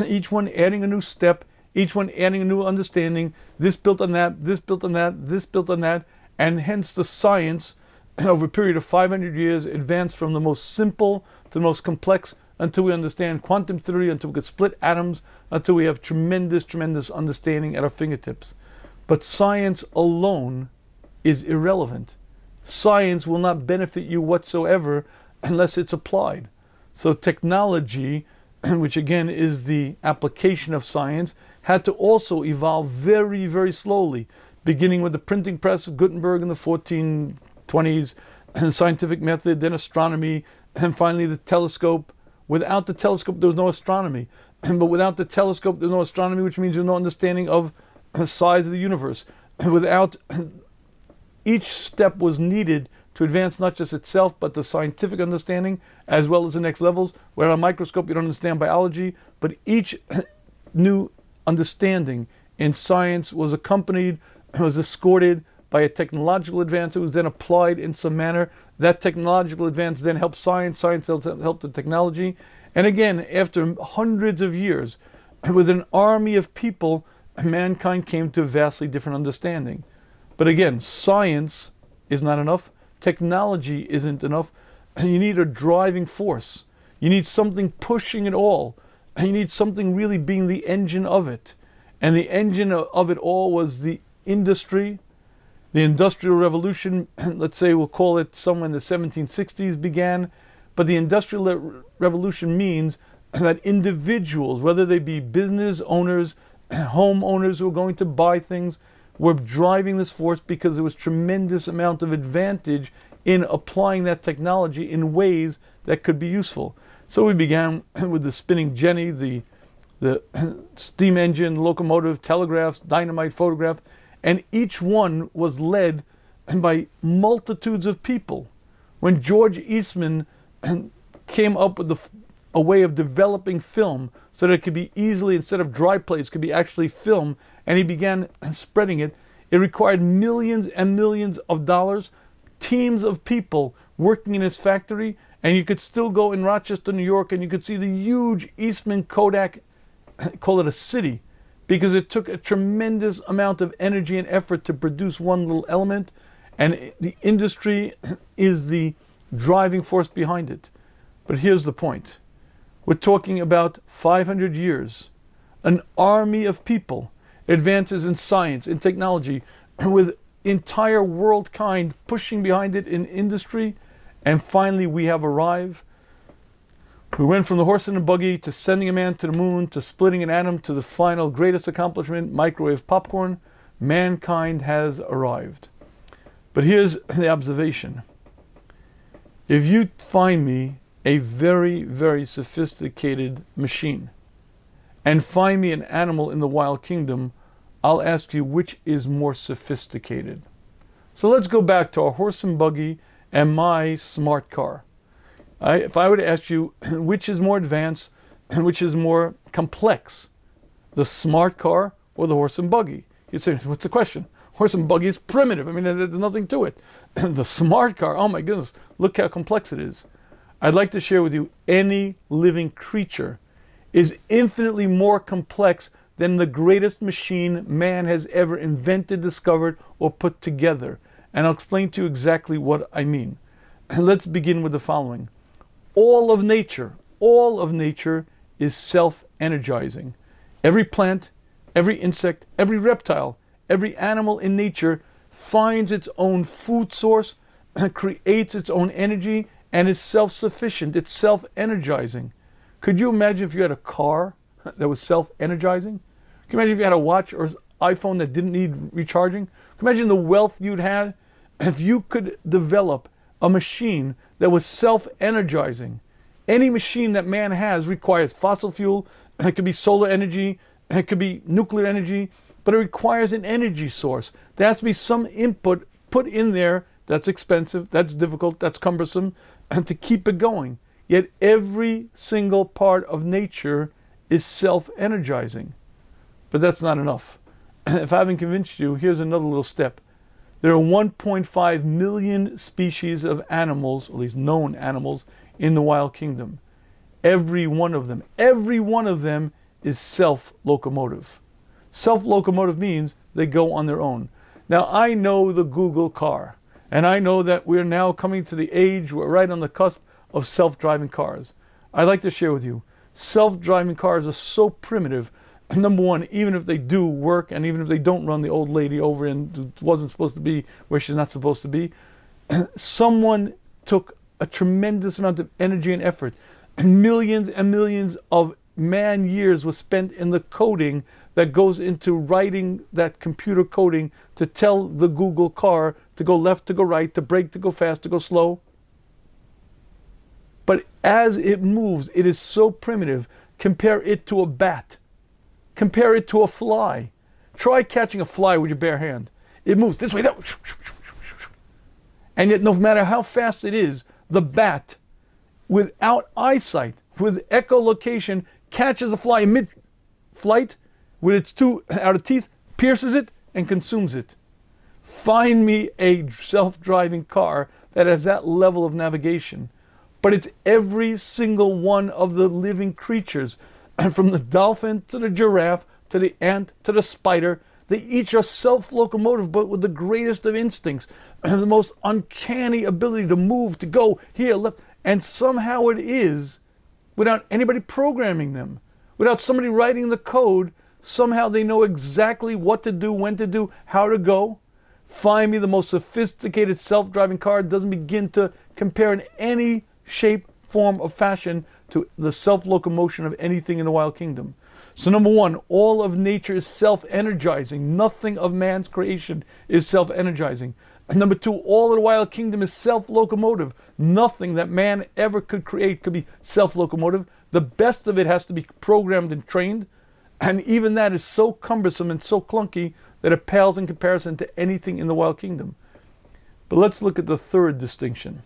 each one adding a new step, each one adding a new understanding, this built on that, this built on that, this built on that, and hence the science over a period of 500 years advanced from the most simple to the most complex until we understand quantum theory, until we could split atoms, until we have tremendous, tremendous understanding at our fingertips. But science alone is irrelevant. Science will not benefit you whatsoever unless it's applied. So technology, which again is the application of science, had to also evolve very, very slowly, beginning with the printing press of Gutenberg in the 1420s, and the scientific method, then astronomy, and finally the telescope. Without the telescope, there was no astronomy. But without the telescope, there's no astronomy, which means there's no understanding of the size of the universe. Without each step was needed to advance not just itself, but the scientific understanding, as well as the next levels. Without a microscope, you don't understand biology, but each new understanding in science was accompanied, was escorted by a technological advance. It was then applied in some manner. That technological advance then helped science, science helped the technology. And again, after hundreds of years, with an army of people, mankind came to a vastly different understanding. But again, science is not enough. Technology isn't enough. And you need a driving force. You need something pushing it all. And you need something really being the engine of it. And the engine of it all was the industry. The Industrial Revolution, let's say we'll call it somewhere in the 1760s began. But the Industrial Revolution means that individuals, whether they be business owners, homeowners who are going to buy things, were driving this force because there was tremendous amount of advantage in applying that technology in ways that could be useful. So we began with the spinning jenny, the steam engine, locomotive, telegraphs, dynamite, photograph, and each one was led by multitudes of people. When George Eastman came up with a way of developing film so that it could be easily, instead of dry plates, could be actually film, and he began spreading it, it required millions and millions of dollars, teams of people working in his factory, and you could still go in Rochester, New York, and you could see the huge Eastman Kodak, call it a city, because it took a tremendous amount of energy and effort to produce one little element, and the industry is the driving force behind it. But here's the point. We're talking about 500 years, an army of people, advances in science, in technology, with entire world kind pushing behind it in industry, and finally we have arrived. We went from the horse and the buggy to sending a man to the moon to splitting an atom to the final greatest accomplishment, microwave popcorn. Mankind has arrived. But here's the observation. If you find me a very, very sophisticated machine and find me an animal in the wild kingdom, I'll ask you which is more sophisticated. So let's go back to our horse and buggy and my smart car. If I were to ask you which is more advanced and which is more complex, the smart car or the horse and buggy, you'd say, what's the question? Horse and buggy is primitive. I mean, there's nothing to it. The smart car, oh my goodness, look how complex it is. I'd like to share with you, any living creature is infinitely more complex than the greatest machine man has ever invented, discovered, or put together. And I'll explain to you exactly what I mean. Let's begin with the following. All of nature is self-energizing. Every plant, every insect, every reptile, every animal in nature finds its own food source, creates its own energy, and is self-sufficient. It's self-energizing. Could you imagine if you had a car that was self-energizing? Can you imagine if you had a watch or iPhone that didn't need recharging? Can you imagine the wealth you'd have if you could develop a machine that was self-energizing? Any machine that man has requires fossil fuel. It could be solar energy. It could be nuclear energy. But it requires an energy source. There has to be some input put in there that's expensive, that's difficult, that's cumbersome, and to keep it going. Yet every single part of nature is self-energizing. But that's not enough. If I haven't convinced you, here's another little step. There are 1.5 million species of animals, at least known animals, in the wild kingdom. Every one of them is self-locomotive. Self-locomotive means they go on their own. Now, I know the Google car, and I know that we're now coming to the age, we're right on the cusp of self-driving cars. I'd like to share with you, self-driving cars are so primitive. Number one, even if they do work, and even if they don't run the old lady over and wasn't supposed to be where she's not supposed to be, someone took a tremendous amount of energy and effort. Millions and millions of man years was spent in the coding that goes into writing that computer coding to tell the Google car to go left, to go right, to brake, to go fast, to go slow. But as it moves, it is so primitive. Compare it to a bat. Compare it to a fly. Try catching a fly with your bare hand. It moves this way, that way. And yet, no matter how fast it is, the bat, without eyesight, with echolocation, catches the fly in mid-flight with its two outer teeth, pierces it, and consumes it. Find me a self-driving car that has that level of navigation. But it's every single one of the living creatures, from the dolphin to the giraffe to the ant to the spider. They each are self-locomotive, but with the greatest of instincts, the most uncanny ability to move, to go here, left, and somehow it is, without anybody programming them, without somebody writing the code, somehow they know exactly what to do, when to do, how to go. Find me the most sophisticated self-driving car. It doesn't begin to compare in any shape, form, or fashion to the self-locomotion of anything in the wild kingdom. So number one, all of nature is self-energizing. Nothing of man's creation is self-energizing. Number two, all of the wild kingdom is self-locomotive. Nothing that man ever could create could be self-locomotive. The best of it has to be programmed and trained. And even that is so cumbersome and so clunky that it pales in comparison to anything in the wild kingdom. But let's look at the third distinction.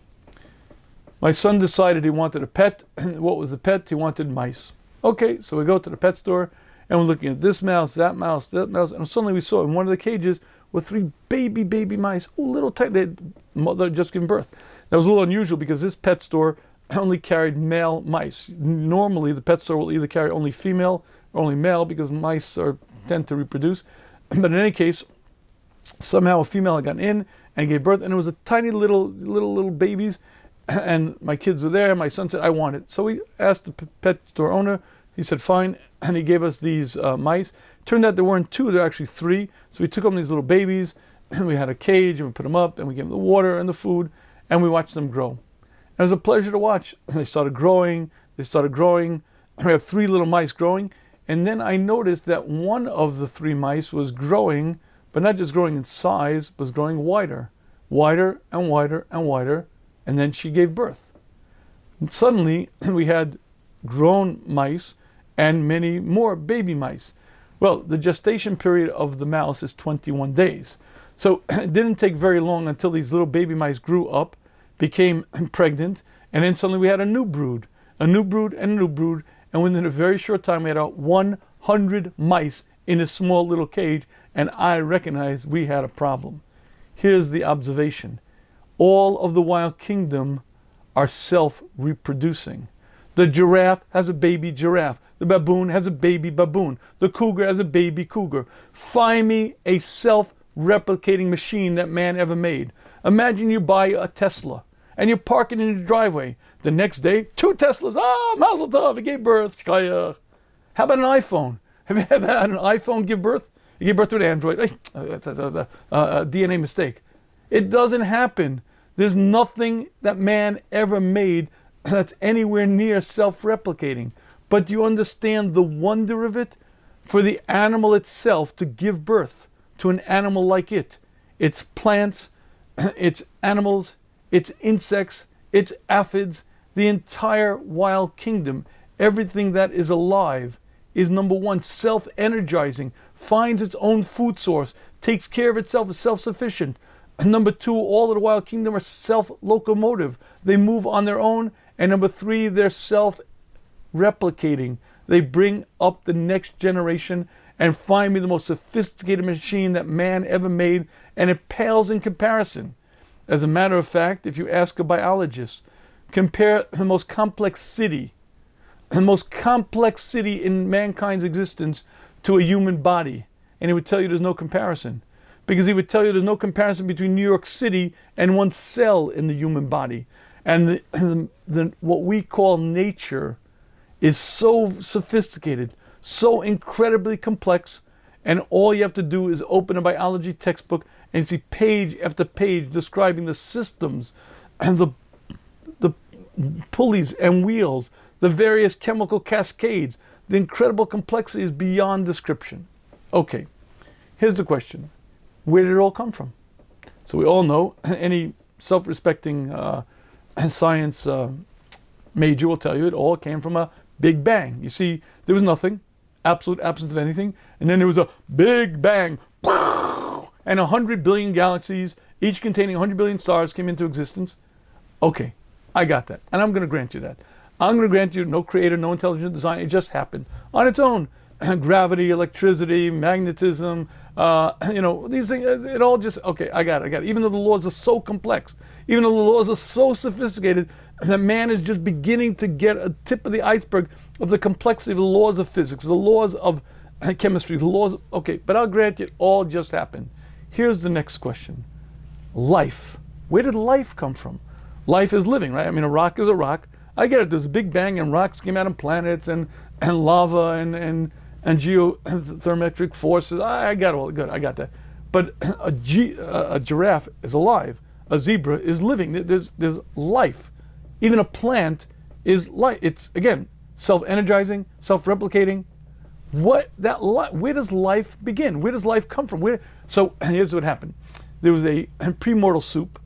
My son decided he wanted a pet. What was the pet? He wanted mice. Okay, so we go to the pet store and we're looking at this mouse, that mouse, that mouse, and suddenly we saw in one of the cages were 3 baby mice. Oh, little tiny, mother had just given birth. That was a little unusual because this pet store only carried male mice. Normally the pet store will either carry only female or only male because mice tend to reproduce. But in any case, somehow a female had gotten in and gave birth, and it was a tiny little babies, and my kids were there. My son said, I want it. So we asked the pet store owner. He said, fine, and he gave us these mice. Turned out there weren't 2, there were actually 3. So we took home these little babies, and we had a cage, and we put them up, and we gave them the water and the food, and we watched them grow. And it was a pleasure to watch. They started growing. We had 3 little mice growing, and then I noticed that one of the 3 mice was growing, but not just growing in size, but was growing wider and wider and wider, and then she gave birth. And suddenly, we had grown mice and many more baby mice. Well, the gestation period of the mouse is 21 days. So it didn't take very long until these little baby mice grew up, became pregnant, and then suddenly we had a new brood, and within a very short time we had 100 mice in a small little cage, and I recognized we had a problem. Here's the observation. All of the wild kingdom are self-reproducing. The giraffe has a baby giraffe. The baboon has a baby baboon. The cougar has a baby cougar. Find me a self-replicating machine that man ever made. Imagine you buy a Tesla and you park it in your driveway. The next day, 2 Teslas. Mazel tov, it gave birth. How about an iPhone? Have you ever had an iPhone give birth? It gave birth to an Android. DNA mistake. It doesn't happen. There's nothing that man ever made that's anywhere near self-replicating. But do you understand the wonder of it? For the animal itself to give birth to an animal like it, it's plants, it's animals, it's insects, it's aphids, the entire wild kingdom, everything that is alive is, number one, self-energizing, finds its own food source, takes care of itself, is self-sufficient. And number 2, all of the wild kingdom are self-locomotive. They move on their own. And number 3, they're self-replicating. They bring up the next generation and find me the most sophisticated machine that man ever made, and it pales in comparison. As a matter of fact, if you ask a biologist, compare the most complex city in mankind's existence to a human body, and he would tell you there's no comparison. Because he would tell you there's no comparison between New York City and one cell in the human body. And what we call nature is so sophisticated, so incredibly complex, and all you have to do is open a biology textbook and see page after page describing the systems and the pulleys and wheels, the various chemical cascades. The incredible complexity is beyond description. Okay, here's the question. Where did it all come from? So we all know, any self-respecting science major will tell you it all came from a big bang. You see, there was nothing, absolute absence of anything, and then there was a big bang, and 100 billion galaxies, each containing 100 billion stars, came into existence. Okay, I got that, and I'm going to grant you that. I'm going to grant you no creator, no intelligent design. It just happened on its own. Gravity, electricity, magnetism, these things, it all just, okay, I got it. Even though the laws are so complex, even though the laws are so sophisticated, that man is just beginning to get a tip of the iceberg of the complexity of the laws of physics, the laws of chemistry, the laws, okay, but I'll grant you it all just happened. Here's the next question. Life. Where did life come from? Life is living, right? I mean, a rock is a rock. I get it, there's a big bang and rocks came out of planets and lava and geothermetric forces. I got all good. I got that. But a giraffe is alive. A zebra is living. There's life. Even a plant is life. It's, again, self-energizing, self-replicating. Where does life begin? Where does life come from? So here's what happened. there was a premortal soup,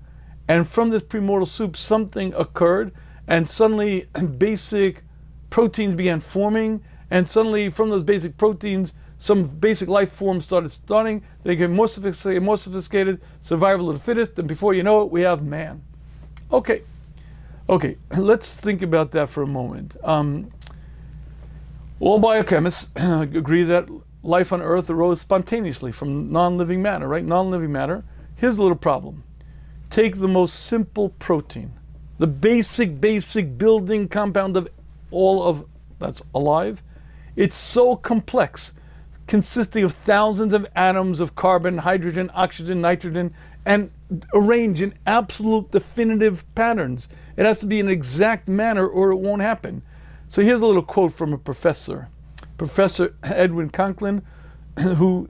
and from this premortal soup something occurred, and suddenly basic proteins began forming, and suddenly from those basic proteins some basic life forms starting. They get more sophisticated, survival of the fittest, and before you know it, we have man. Okay, let's think about that for a moment. All biochemists agree that life on Earth arose spontaneously from non-living matter, right? Non-living matter. Here's a little problem. Take the most simple protein, the basic building compound of all of that's alive. It's so complex, consisting of thousands of atoms of carbon, hydrogen, oxygen, nitrogen, and arranged in absolute definitive patterns. It has to be in an exact manner or it won't happen. So here's a little quote from a professor, Professor Edwin Conklin, who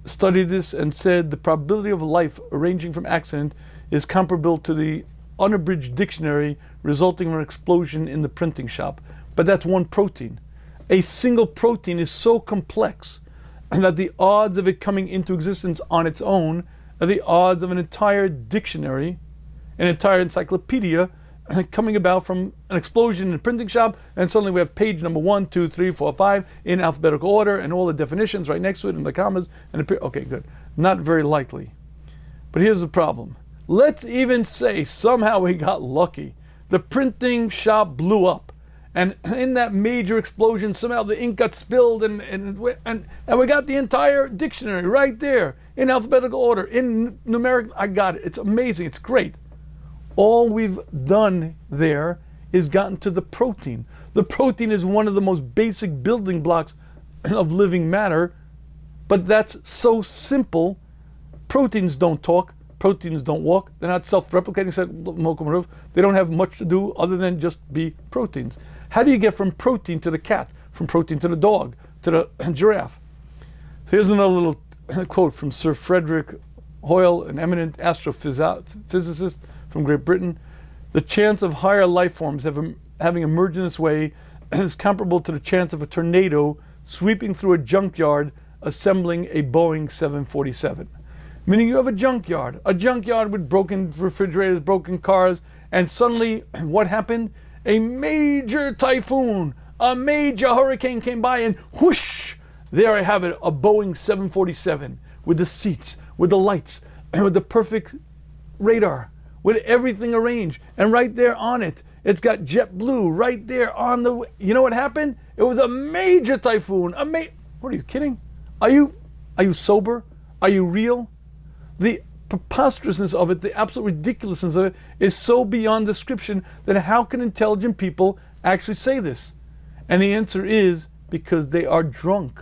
studied this and said the probability of life arranging from accident is comparable to the unabridged dictionary resulting from an explosion in the printing shop. But that's one protein. A single protein is so complex that the odds of it coming into existence on its own are the odds of an entire dictionary, an entire encyclopedia coming about from an explosion in a printing shop, and suddenly we have page number 1, 2, 3, 4, 5 in alphabetical order and all the definitions right next to it and the commas and okay, good. Not very likely. But here's the problem. Let's even say somehow we got lucky. The printing shop blew up, and in that major explosion somehow the ink got spilled and we got the entire dictionary right there in alphabetical order, in numeric. I got it. It's amazing. It's great. All we've done there is gotten to the protein. The protein is one of the most basic building blocks of living matter, but that's so simple. Proteins don't talk. Proteins don't walk. They're not self-replicating. They don't have much to do other than just be proteins. How do you get from protein to the cat, from protein to the dog, to the giraffe? So here's another little quote from Sir Frederick Hoyle, an eminent astrophysicist from Great Britain. The chance of higher life forms having emerged in this way is comparable to the chance of a tornado sweeping through a junkyard assembling a Boeing 747. Meaning you have a junkyard with broken refrigerators, broken cars, and suddenly what happened? A major typhoon, a major hurricane came by, and whoosh, there I have it, a Boeing 747 with the seats, with the lights, and with the perfect radar, with everything arranged. And right there on it, it's got JetBlue right there on the, you know what happened? It was a major typhoon. What are you kidding? Are you sober? Are you real? The preposterousness of it, the absolute ridiculousness of it is so beyond description that how can intelligent people actually say this? And the answer is because they are drunk.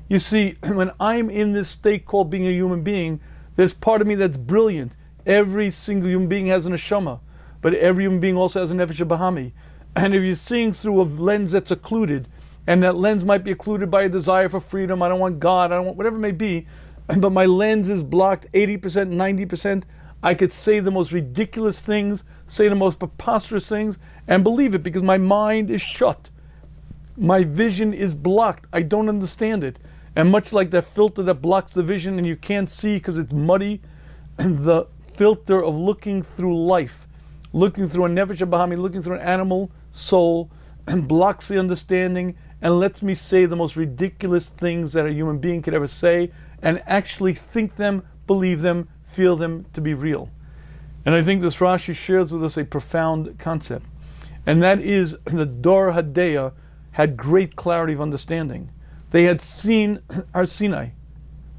You see, when I'm in this state called being a human being, there's part of me that's brilliant. Every single human being has an neshama, but every human being also has a nefesh bahami. And if you're seeing through a lens that's occluded, and that lens might be occluded by a desire for freedom, I don't want God, I don't want whatever it may be, but my lens is blocked 80%, 90%, I could say the most ridiculous things, say the most preposterous things, and believe it because my mind is shut. My vision is blocked. I don't understand it. And much like that filter that blocks the vision and you can't see because it's muddy, the filter of looking through life, looking through a nefesh bahami, looking through an animal soul, and blocks the understanding and lets me say the most ridiculous things that a human being could ever say and actually think them, believe them, feel them to be real. And I think this Rashi shares with us a profound concept. And that is the Dor Hadeya had great clarity of understanding. They had seen Har Sinai.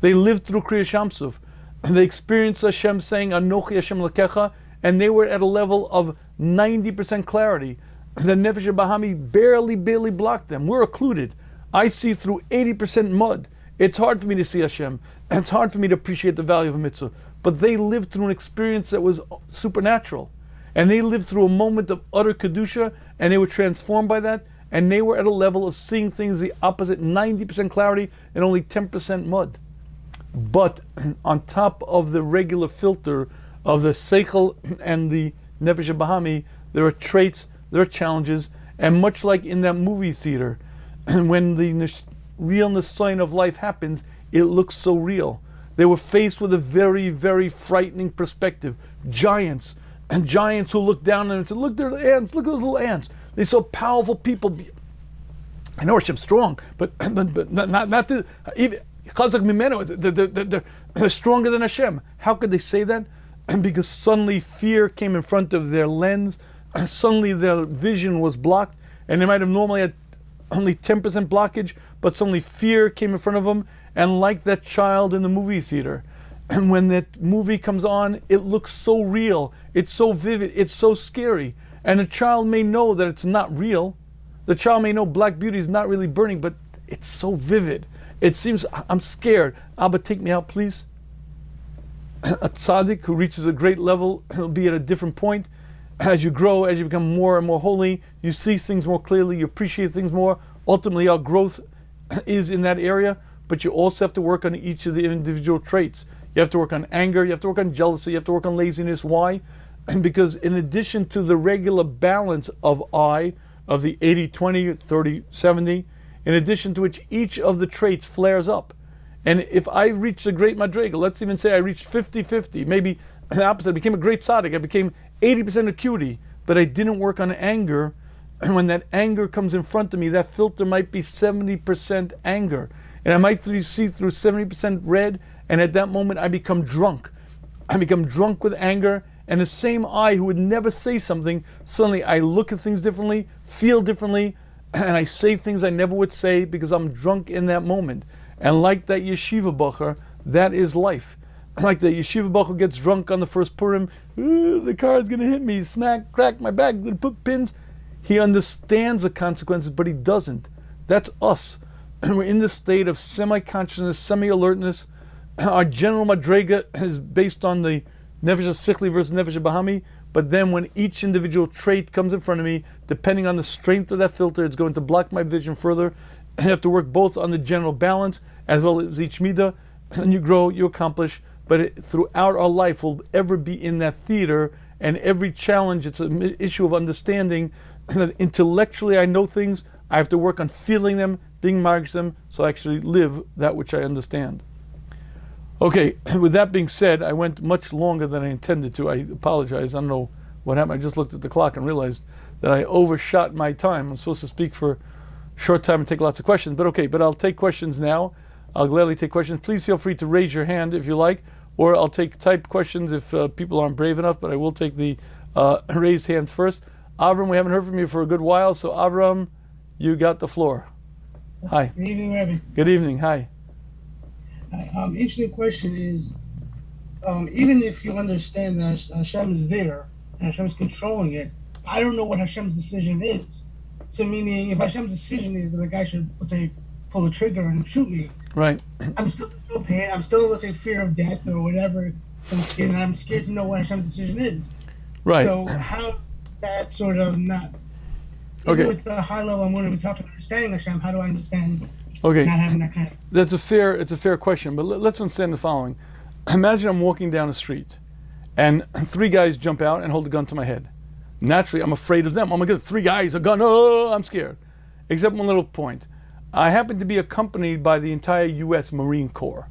They lived through Kriya Shamsuf. They experienced Hashem saying, Anochi Hashem Lakecha, and they were at a level of 90% clarity. The Nefesh Bahami barely blocked them. We're occluded. I see through 80% mud. It's hard for me to see Hashem. And it's hard for me to appreciate the value of a mitzvah. But they lived through an experience that was supernatural. And they lived through a moment of utter Kedusha, and they were transformed by that. And they were at a level of seeing things the opposite, 90% clarity and only 10% mud. But on top of the regular filter of the Seichel and the Nefesh Bahami, there are traits, there are challenges, and much like in that movie theater, when the realness sign of life happens, it looks so real. They were faced with a very, very frightening perspective. Giants, and giants who looked down on them and said, look, there are the ants, look at those little ants. They saw powerful people. I know Hashem's strong, but not the, even they're stronger than Hashem. How could they say that? Because suddenly fear came in front of their lens, suddenly their vision was blocked, and they might have normally had only 10% blockage, but suddenly fear came in front of them, and like that child in the movie theater, and when that movie comes on, it looks so real, it's so vivid, it's so scary, and the child may know that it's not real. The child may know Black Beauty is not really burning, but it's so vivid. It seems, I'm scared. Abba, take me out, please. A tzaddik who reaches a great level, he'll be at a different point. As you grow, as you become more and more holy, you see things more clearly, you appreciate things more. Ultimately, our growth is in that area, but you also have to work on each of the individual traits. You have to work on anger, you have to work on jealousy, you have to work on laziness. Why? Because in addition to the regular balance of I, of the 80-20, 30-70, in addition to which each of the traits flares up. And if I reached a great madrigal, let's even say I reached 50-50, maybe the opposite, I became a great tzaddik, I became 80% acuity, but I didn't work on anger, and when that anger comes in front of me, that filter might be 70% anger. And I might see through 70% red, and at that moment I become drunk. I become drunk with anger, and the same I who would never say something, suddenly I look at things differently, feel differently, and I say things I never would say because I'm drunk in that moment. And like that yeshiva bacher, that is life. Like the yeshiva bacher gets drunk on the first Purim, the car's gonna hit me, smack, crack my back, gonna put pins. He understands the consequences, but he doesn't. That's us. We're in this state of semi-consciousness, semi-alertness. Our general madrega is based on the Nefesh Sichli versus Nefesh Bahami, but then when each individual trait comes in front of me, depending on the strength of that filter, it's going to block my vision further. I have to work both on the general balance as well as each midah, and you grow, you accomplish, but throughout our life we'll ever be in that theater, and every challenge, it's an issue of understanding that intellectually I know things, I have to work on feeling them, being marged them, so I actually live that which I understand. Okay, with that being said, I went much longer than I intended to. I apologize. I don't know what happened. I just looked at the clock and realized that I overshot my time. I'm supposed to speak for a short time and take lots of questions. But okay, I'll take questions now. I'll gladly take questions. Please feel free to raise your hand if you like, or I'll take typed questions if people aren't brave enough, but I will take the raised hands first. Avram, we haven't heard from you for a good while, so Avram, you got the floor. Hi. Good evening, Rabbi. Good evening. Hi. Interesting question is, even if you understand that Hashem is there and Hashem is controlling it, I don't know what Hashem's decision is. So meaning, if Hashem's decision is that the guy should, let's say, pull the trigger and shoot me, right? I'm still in pain. I'm still, let's say, fear of death or whatever. I'm scared to know what Hashem's decision is. Right. So how that sort of not. Okay. With the high level, I'm going to be talking about understanding Hashem. How do I understand? Okay. Not having that kind of. It's a fair question, but let's understand the following. Imagine I'm walking down the street, and three guys jump out and hold a gun to my head. Naturally, I'm afraid of them. Oh my God, three guys, a gun, oh, I'm scared. Except one little point. I happen to be accompanied by the entire U.S. Marine Corps.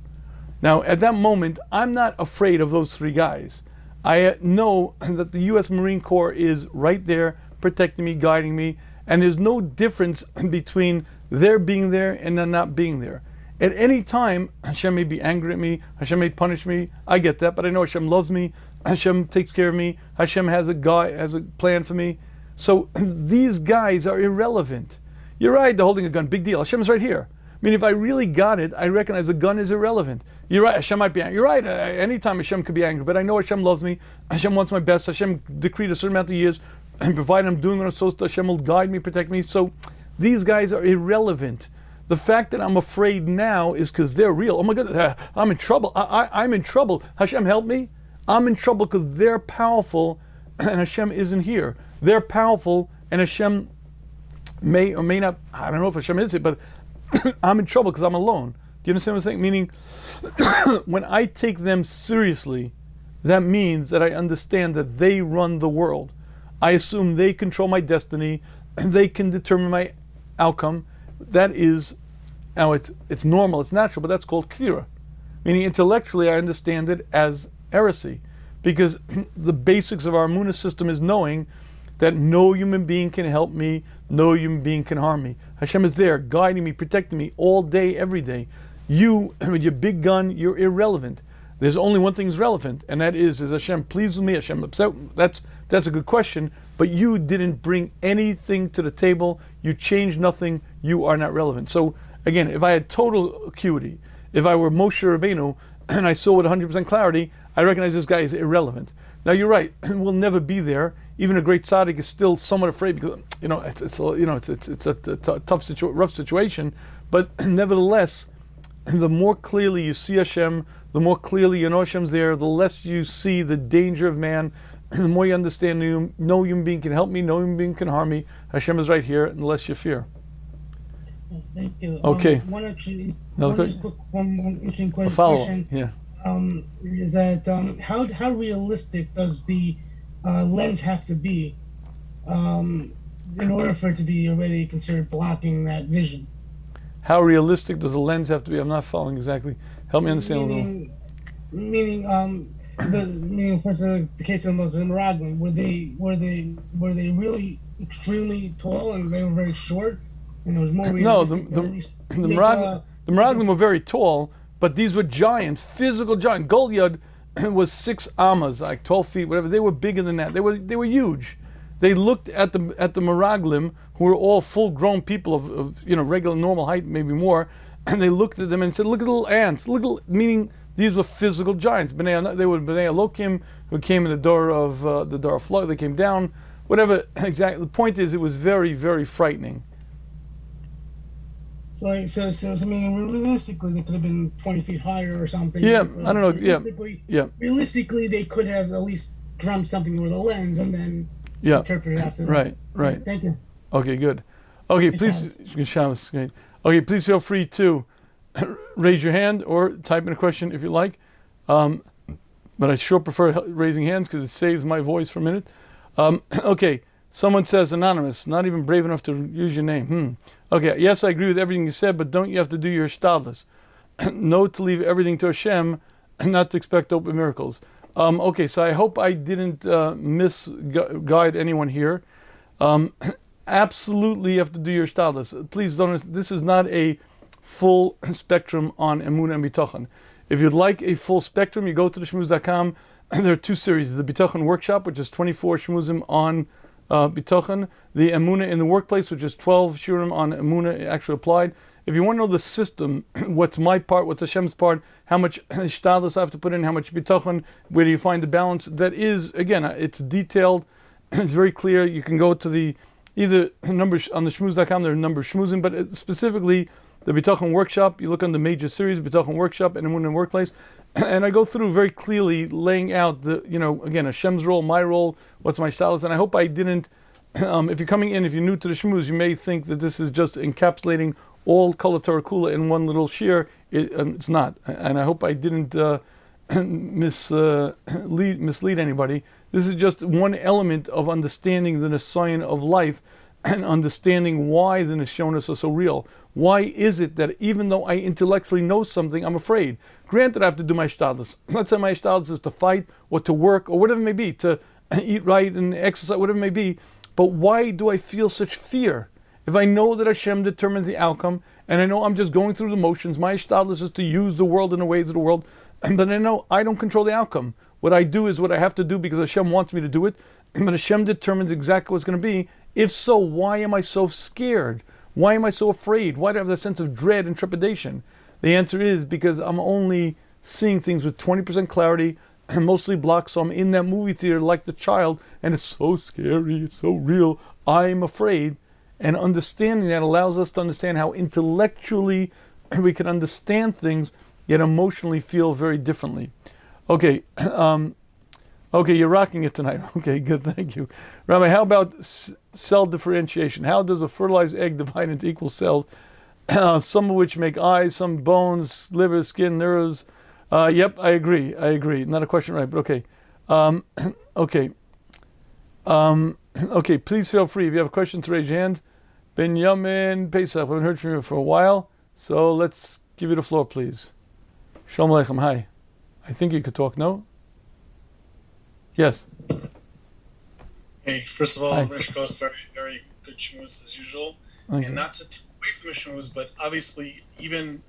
Now, at that moment, I'm not afraid of those three guys. I know that the U.S. Marine Corps is right there, protecting me, guiding me, and there's no difference between their being there and their not being there. At any time, Hashem may be angry at me, Hashem may punish me, I get that, but I know Hashem loves me, Hashem takes care of me, Hashem has a plan for me. So these guys are irrelevant. You're right, they're holding a gun, big deal. Hashem is right here. I mean, if I really got it, I recognize the gun is irrelevant. You're right, Hashem might be angry. You're right, anytime Hashem could be angry, but I know Hashem loves me, Hashem wants my best, Hashem decreed a certain amount of years, and provided I'm doing what I'm supposed to, Hashem will guide me, protect me. So these guys are irrelevant. The fact that I'm afraid now is because they're real. Oh my God, I'm in trouble. I'm in trouble. Hashem, help me. I'm in trouble because they're powerful and Hashem isn't here. They're powerful and Hashem may or may not, I don't know if Hashem is it, but I'm in trouble because I'm alone. Do you understand what I'm saying? Meaning, when I take them seriously, that means that I understand that they run the world. I assume they control my destiny, they can determine my outcome. That is, now it's normal, it's natural, but that's called kfira. meaning intellectually I understand it as heresy, because the basics of our Emunah system is knowing that no human being can help me, no human being can harm me. Hashem is there, guiding me, protecting me all day, every day. You, with your big gun, you're irrelevant. There's only one thing is relevant, and that is Hashem pleased with me, Hashem upset? That's a good question, but you didn't bring anything to the table, you changed nothing, you are not relevant. So again, if I had total acuity, if I were Moshe Rabbeinu, and I saw with 100% clarity, I recognize this guy is irrelevant. Now you're right, we'll never be there. Even a great tzaddik is still somewhat afraid because it's a rough situation. But nevertheless, the more clearly you see Hashem, the more clearly you know Hashem's there, the less you see the danger of man, the more you understand no human being can help me, no human being can harm me. Hashem is right here, and the less you fear. Thank you. Okay. One interesting A follow-up. question. Yeah. Is that how realistic does the lens have to be in order for it to be already considered blocking that vision? How realistic does the lens have to be? I'm not following exactly. Help me understand a little. Meaning, for instance, the case of the Meraglim, were they really extremely tall and they were very short, and it was more realistic? No, the Meraglim were very tall, but these were giants, physical giants. Goliath was 6 amas, like 12 feet, whatever. They were bigger than that. They were huge. They looked at the Meraglim, who were all full-grown people of regular, normal height, maybe more, and they looked at them and said, "Look at the little ants." Meaning these were physical giants. They were Bnei Elokim, who came in the door of flood. They came down. Whatever. Exactly. The point is, it was very, very frightening. So I mean, realistically, they could have been 20 feet higher or something. Yeah, I don't know. Yeah. Realistically, they could have at least drummed something with a lens and then interpreted after that. Right. Thank you. Okay, good. Okay, please, Shabbos, great. Okay, please feel free to raise your hand or type in a question if you like. But I sure prefer raising hands because it saves my voice for a minute. Okay, someone says, anonymous, not even brave enough to use your name. Okay, yes, I agree with everything you said, but don't you have to do your shtadlis? No, to leave everything to Hashem and not to expect open miracles. Okay, so I hope I didn't misguide anyone here. Absolutely you have to do your shtadlis. Please don't, this is not a full spectrum on Emunah and Bitachon. If you'd like a full spectrum, you go to the Shmuz.com. There are 2 series. The Bitachon Workshop, which is 24 Shmuzim on Bitachon. The Emunah in the Workplace, which is 12 Shurim on Emunah actually applied. If you want to know the system, what's my part, what's Hashem's part, how much shtadlis I have to put in, how much Bitachon, where do you find the balance, that is, again, it's detailed, it's very clear. You can go to the either numbers on the Shmuz.com, there are a number of Shmuzim, but specifically the Bitachon Workshop, you look on the major series, Bitachon Workshop and Emunah Workplace, and I go through very clearly laying out the, again, Hashem's role, my role, what's my shtadlis, and I hope I didn't, if you're coming in, if you're new to the Shmuz, you may think that this is just encapsulating all Kol Torah Kula in one little shir. It's not, and I hope I didn't mislead anybody. This is just one element of understanding the Nisayon of life and understanding why the Nisyonos are so real. Why is it that even though I intellectually know something, I'm afraid? Granted, I have to do my shtadlis. Let's say my shtadlis is to fight or to work or whatever it may be, to eat right and exercise, whatever it may be. But why do I feel such fear? If I know that Hashem determines the outcome, and I know I'm just going through the motions, my shtadlis is to use the world in the ways of the world, but I know I don't control the outcome. What I do is what I have to do because Hashem wants me to do it, but Hashem determines exactly what's going to be. If so, why am I so scared? Why am I so afraid? Why do I have that sense of dread and trepidation? The answer is because I'm only seeing things with 20% clarity, mostly blocked, so I'm in that movie theater like the child, and it's so scary, it's so real, I'm afraid. And understanding that allows us to understand how intellectually we can understand things, yet emotionally feel very differently. Okay, okay, you're rocking it tonight. Okay, good, thank you. Rabbi, how about cell differentiation? How does a fertilized egg divide into equal cells, some of which make eyes, some bones, liver, skin, nerves? Yep, I agree. Not a question, right, but okay. Okay, please feel free. If you have a question, to raise your hand. Benjamin Pesach, we haven't heard from you for a while, so let's give you the floor, please. Shalom Aleichem. Hi. I think you could talk. No. Yes. Hey, first of all, Hi. Ishko is very, very good shmuz as usual. Okay. And not to take away from the shmuz, but obviously, even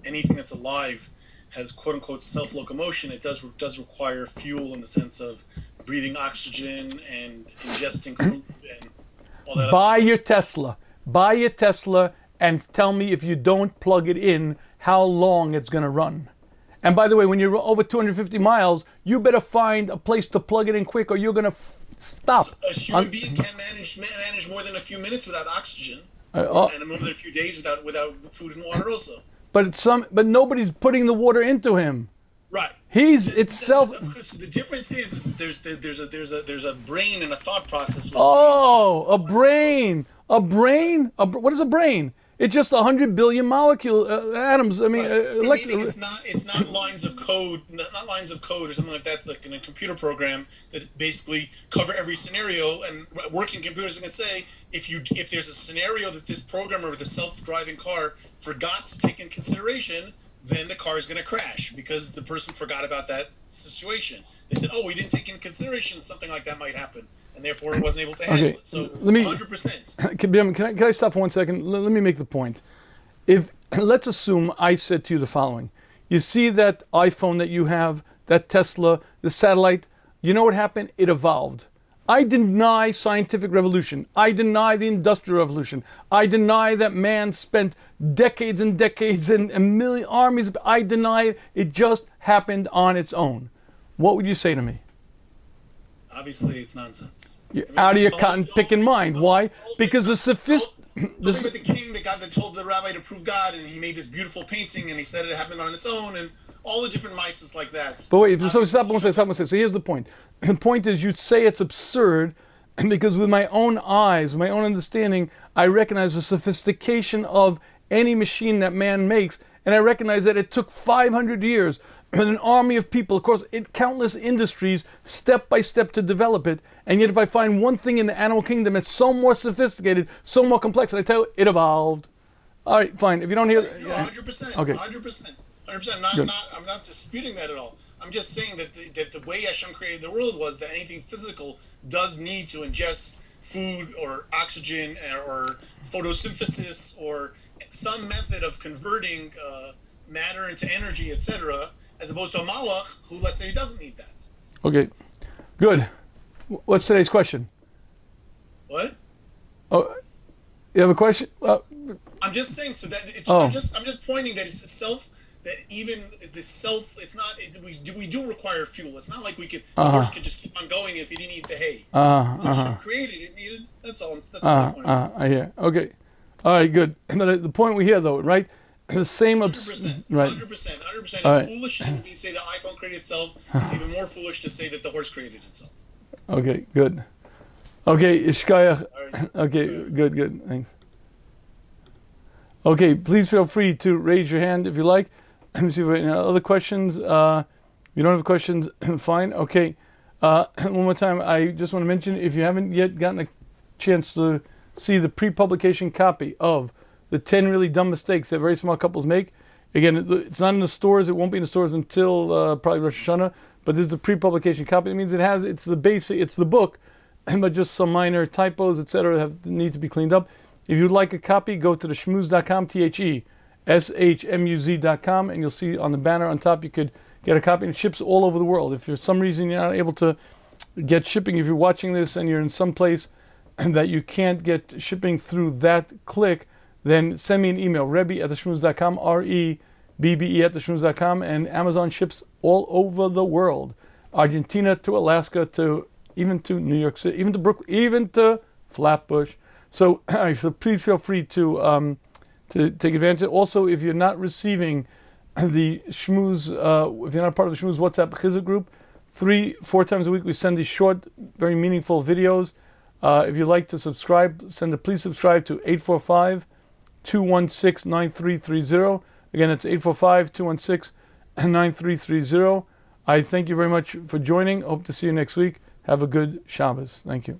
anything that's alive has quote unquote self locomotion. It does require fuel in the sense of breathing oxygen and ingesting food and all that. Buy your Tesla. Buy your Tesla and tell me if you don't plug it in, how long it's going to run. And by the way, when you're over 250 miles, you better find a place to plug it in quick or you're going to stop. So a human being can't manage more than a few minutes without oxygen, and more than a few days without food and water also. But nobody's putting the water into him. Right. The difference is there's a brain and a thought process. A brain. What is a brain? It's just 100 billion molecule atoms. I mean, right. It's not lines of code, not lines of code or something like that, like in a computer program that basically cover every scenario. And working computers can say if there's a scenario that this programmer of the self-driving car forgot to take in consideration, then the car is going to crash because the person forgot about that situation. They said, "Oh, we didn't take into consideration something like that might happen." And therefore it wasn't able to handle it. So 100%. Can I stop for 1 second? Let me make the point. Let's assume I said to you the following. You see that iPhone that you have, that Tesla, the satellite, you know what happened? It evolved. I deny scientific revolution. I deny the industrial revolution. I deny that man spent decades and decades and a million armies. I deny it. It just happened on its own. What would you say to me? Obviously, it's nonsense. You're out of your cotton picking mind. Why? Because the the king that told the rabbi to prove God, and he made this beautiful painting, and he said it happened on its own, and all the different mices like that. But wait, so stop one second. So here's the point. The point is, you'd say it's absurd, because with my own eyes, with my own understanding, I recognize the sophistication of any machine that man makes, and I recognize that it took 500 years. And an army of people, of course, in countless industries, step by step to develop it. And yet if I find one thing in the animal kingdom that's so more sophisticated, so more complex, and I tell you, it evolved. All right, fine. If you don't hear... 100%. Okay. 100%. I'm not disputing that at all. I'm just saying that the way Hashem created the world was that anything physical does need to ingest food or oxygen or photosynthesis or some method of converting matter into energy, etc., as opposed to a malach who, let's say, he doesn't need that. Okay, good. What's today's question? What? Oh, you have a question? I'm just saying. So that I'm just pointing that it's self. That even the self, it's not. We do require fuel. It's not like we could. The horse could just keep on going if he didn't eat the hay. Hashem created it. Needed. That's all. That's my point. I hear. Okay. All right. Good. The point we hear, though, right? The same 100%. Right. 100%. It's right. foolish to say the iPhone created itself. It's even more foolish to say that the horse created itself. Okay, good. Okay, Ishkayach. Right. Okay, good. Thanks. Okay, please feel free to raise your hand if you like. Let me see if we have any other questions. If you don't have questions, fine. Okay. One more time, I just want to mention, if you haven't yet gotten a chance to see the pre-publication copy of the 10 really dumb mistakes that very small couples make. Again, it's not in the stores. It won't be in the stores until probably Rosh Hashanah. But this is the pre-publication copy. It means it's the basic, it's the book, but just some minor typos, etc., need to be cleaned up. If you'd like a copy, go to the shmuz.com, THESHMUZ.com, and you'll see on the banner on top you could get a copy. And it ships all over the world. If for some reason you're not able to get shipping, if you're watching this and you're in some place that you can't get shipping through that click, then send me an email, rebbe@shmuz.com, REBBE@shmuz.com, and Amazon ships all over the world. Argentina to Alaska to even to New York City, even to Brooklyn, even to Flatbush. So please feel free to take advantage. Also, if you're not receiving the Shmuz, if you're not part of the Shmuz WhatsApp Chizuk group, 3-4 times a week we send these short, very meaningful videos. If you'd like to subscribe, please subscribe to 845-216-9330. Again, it's 845-216-9330. I thank you very much for joining. Hope to see you next week. Have a good Shabbos. Thank you.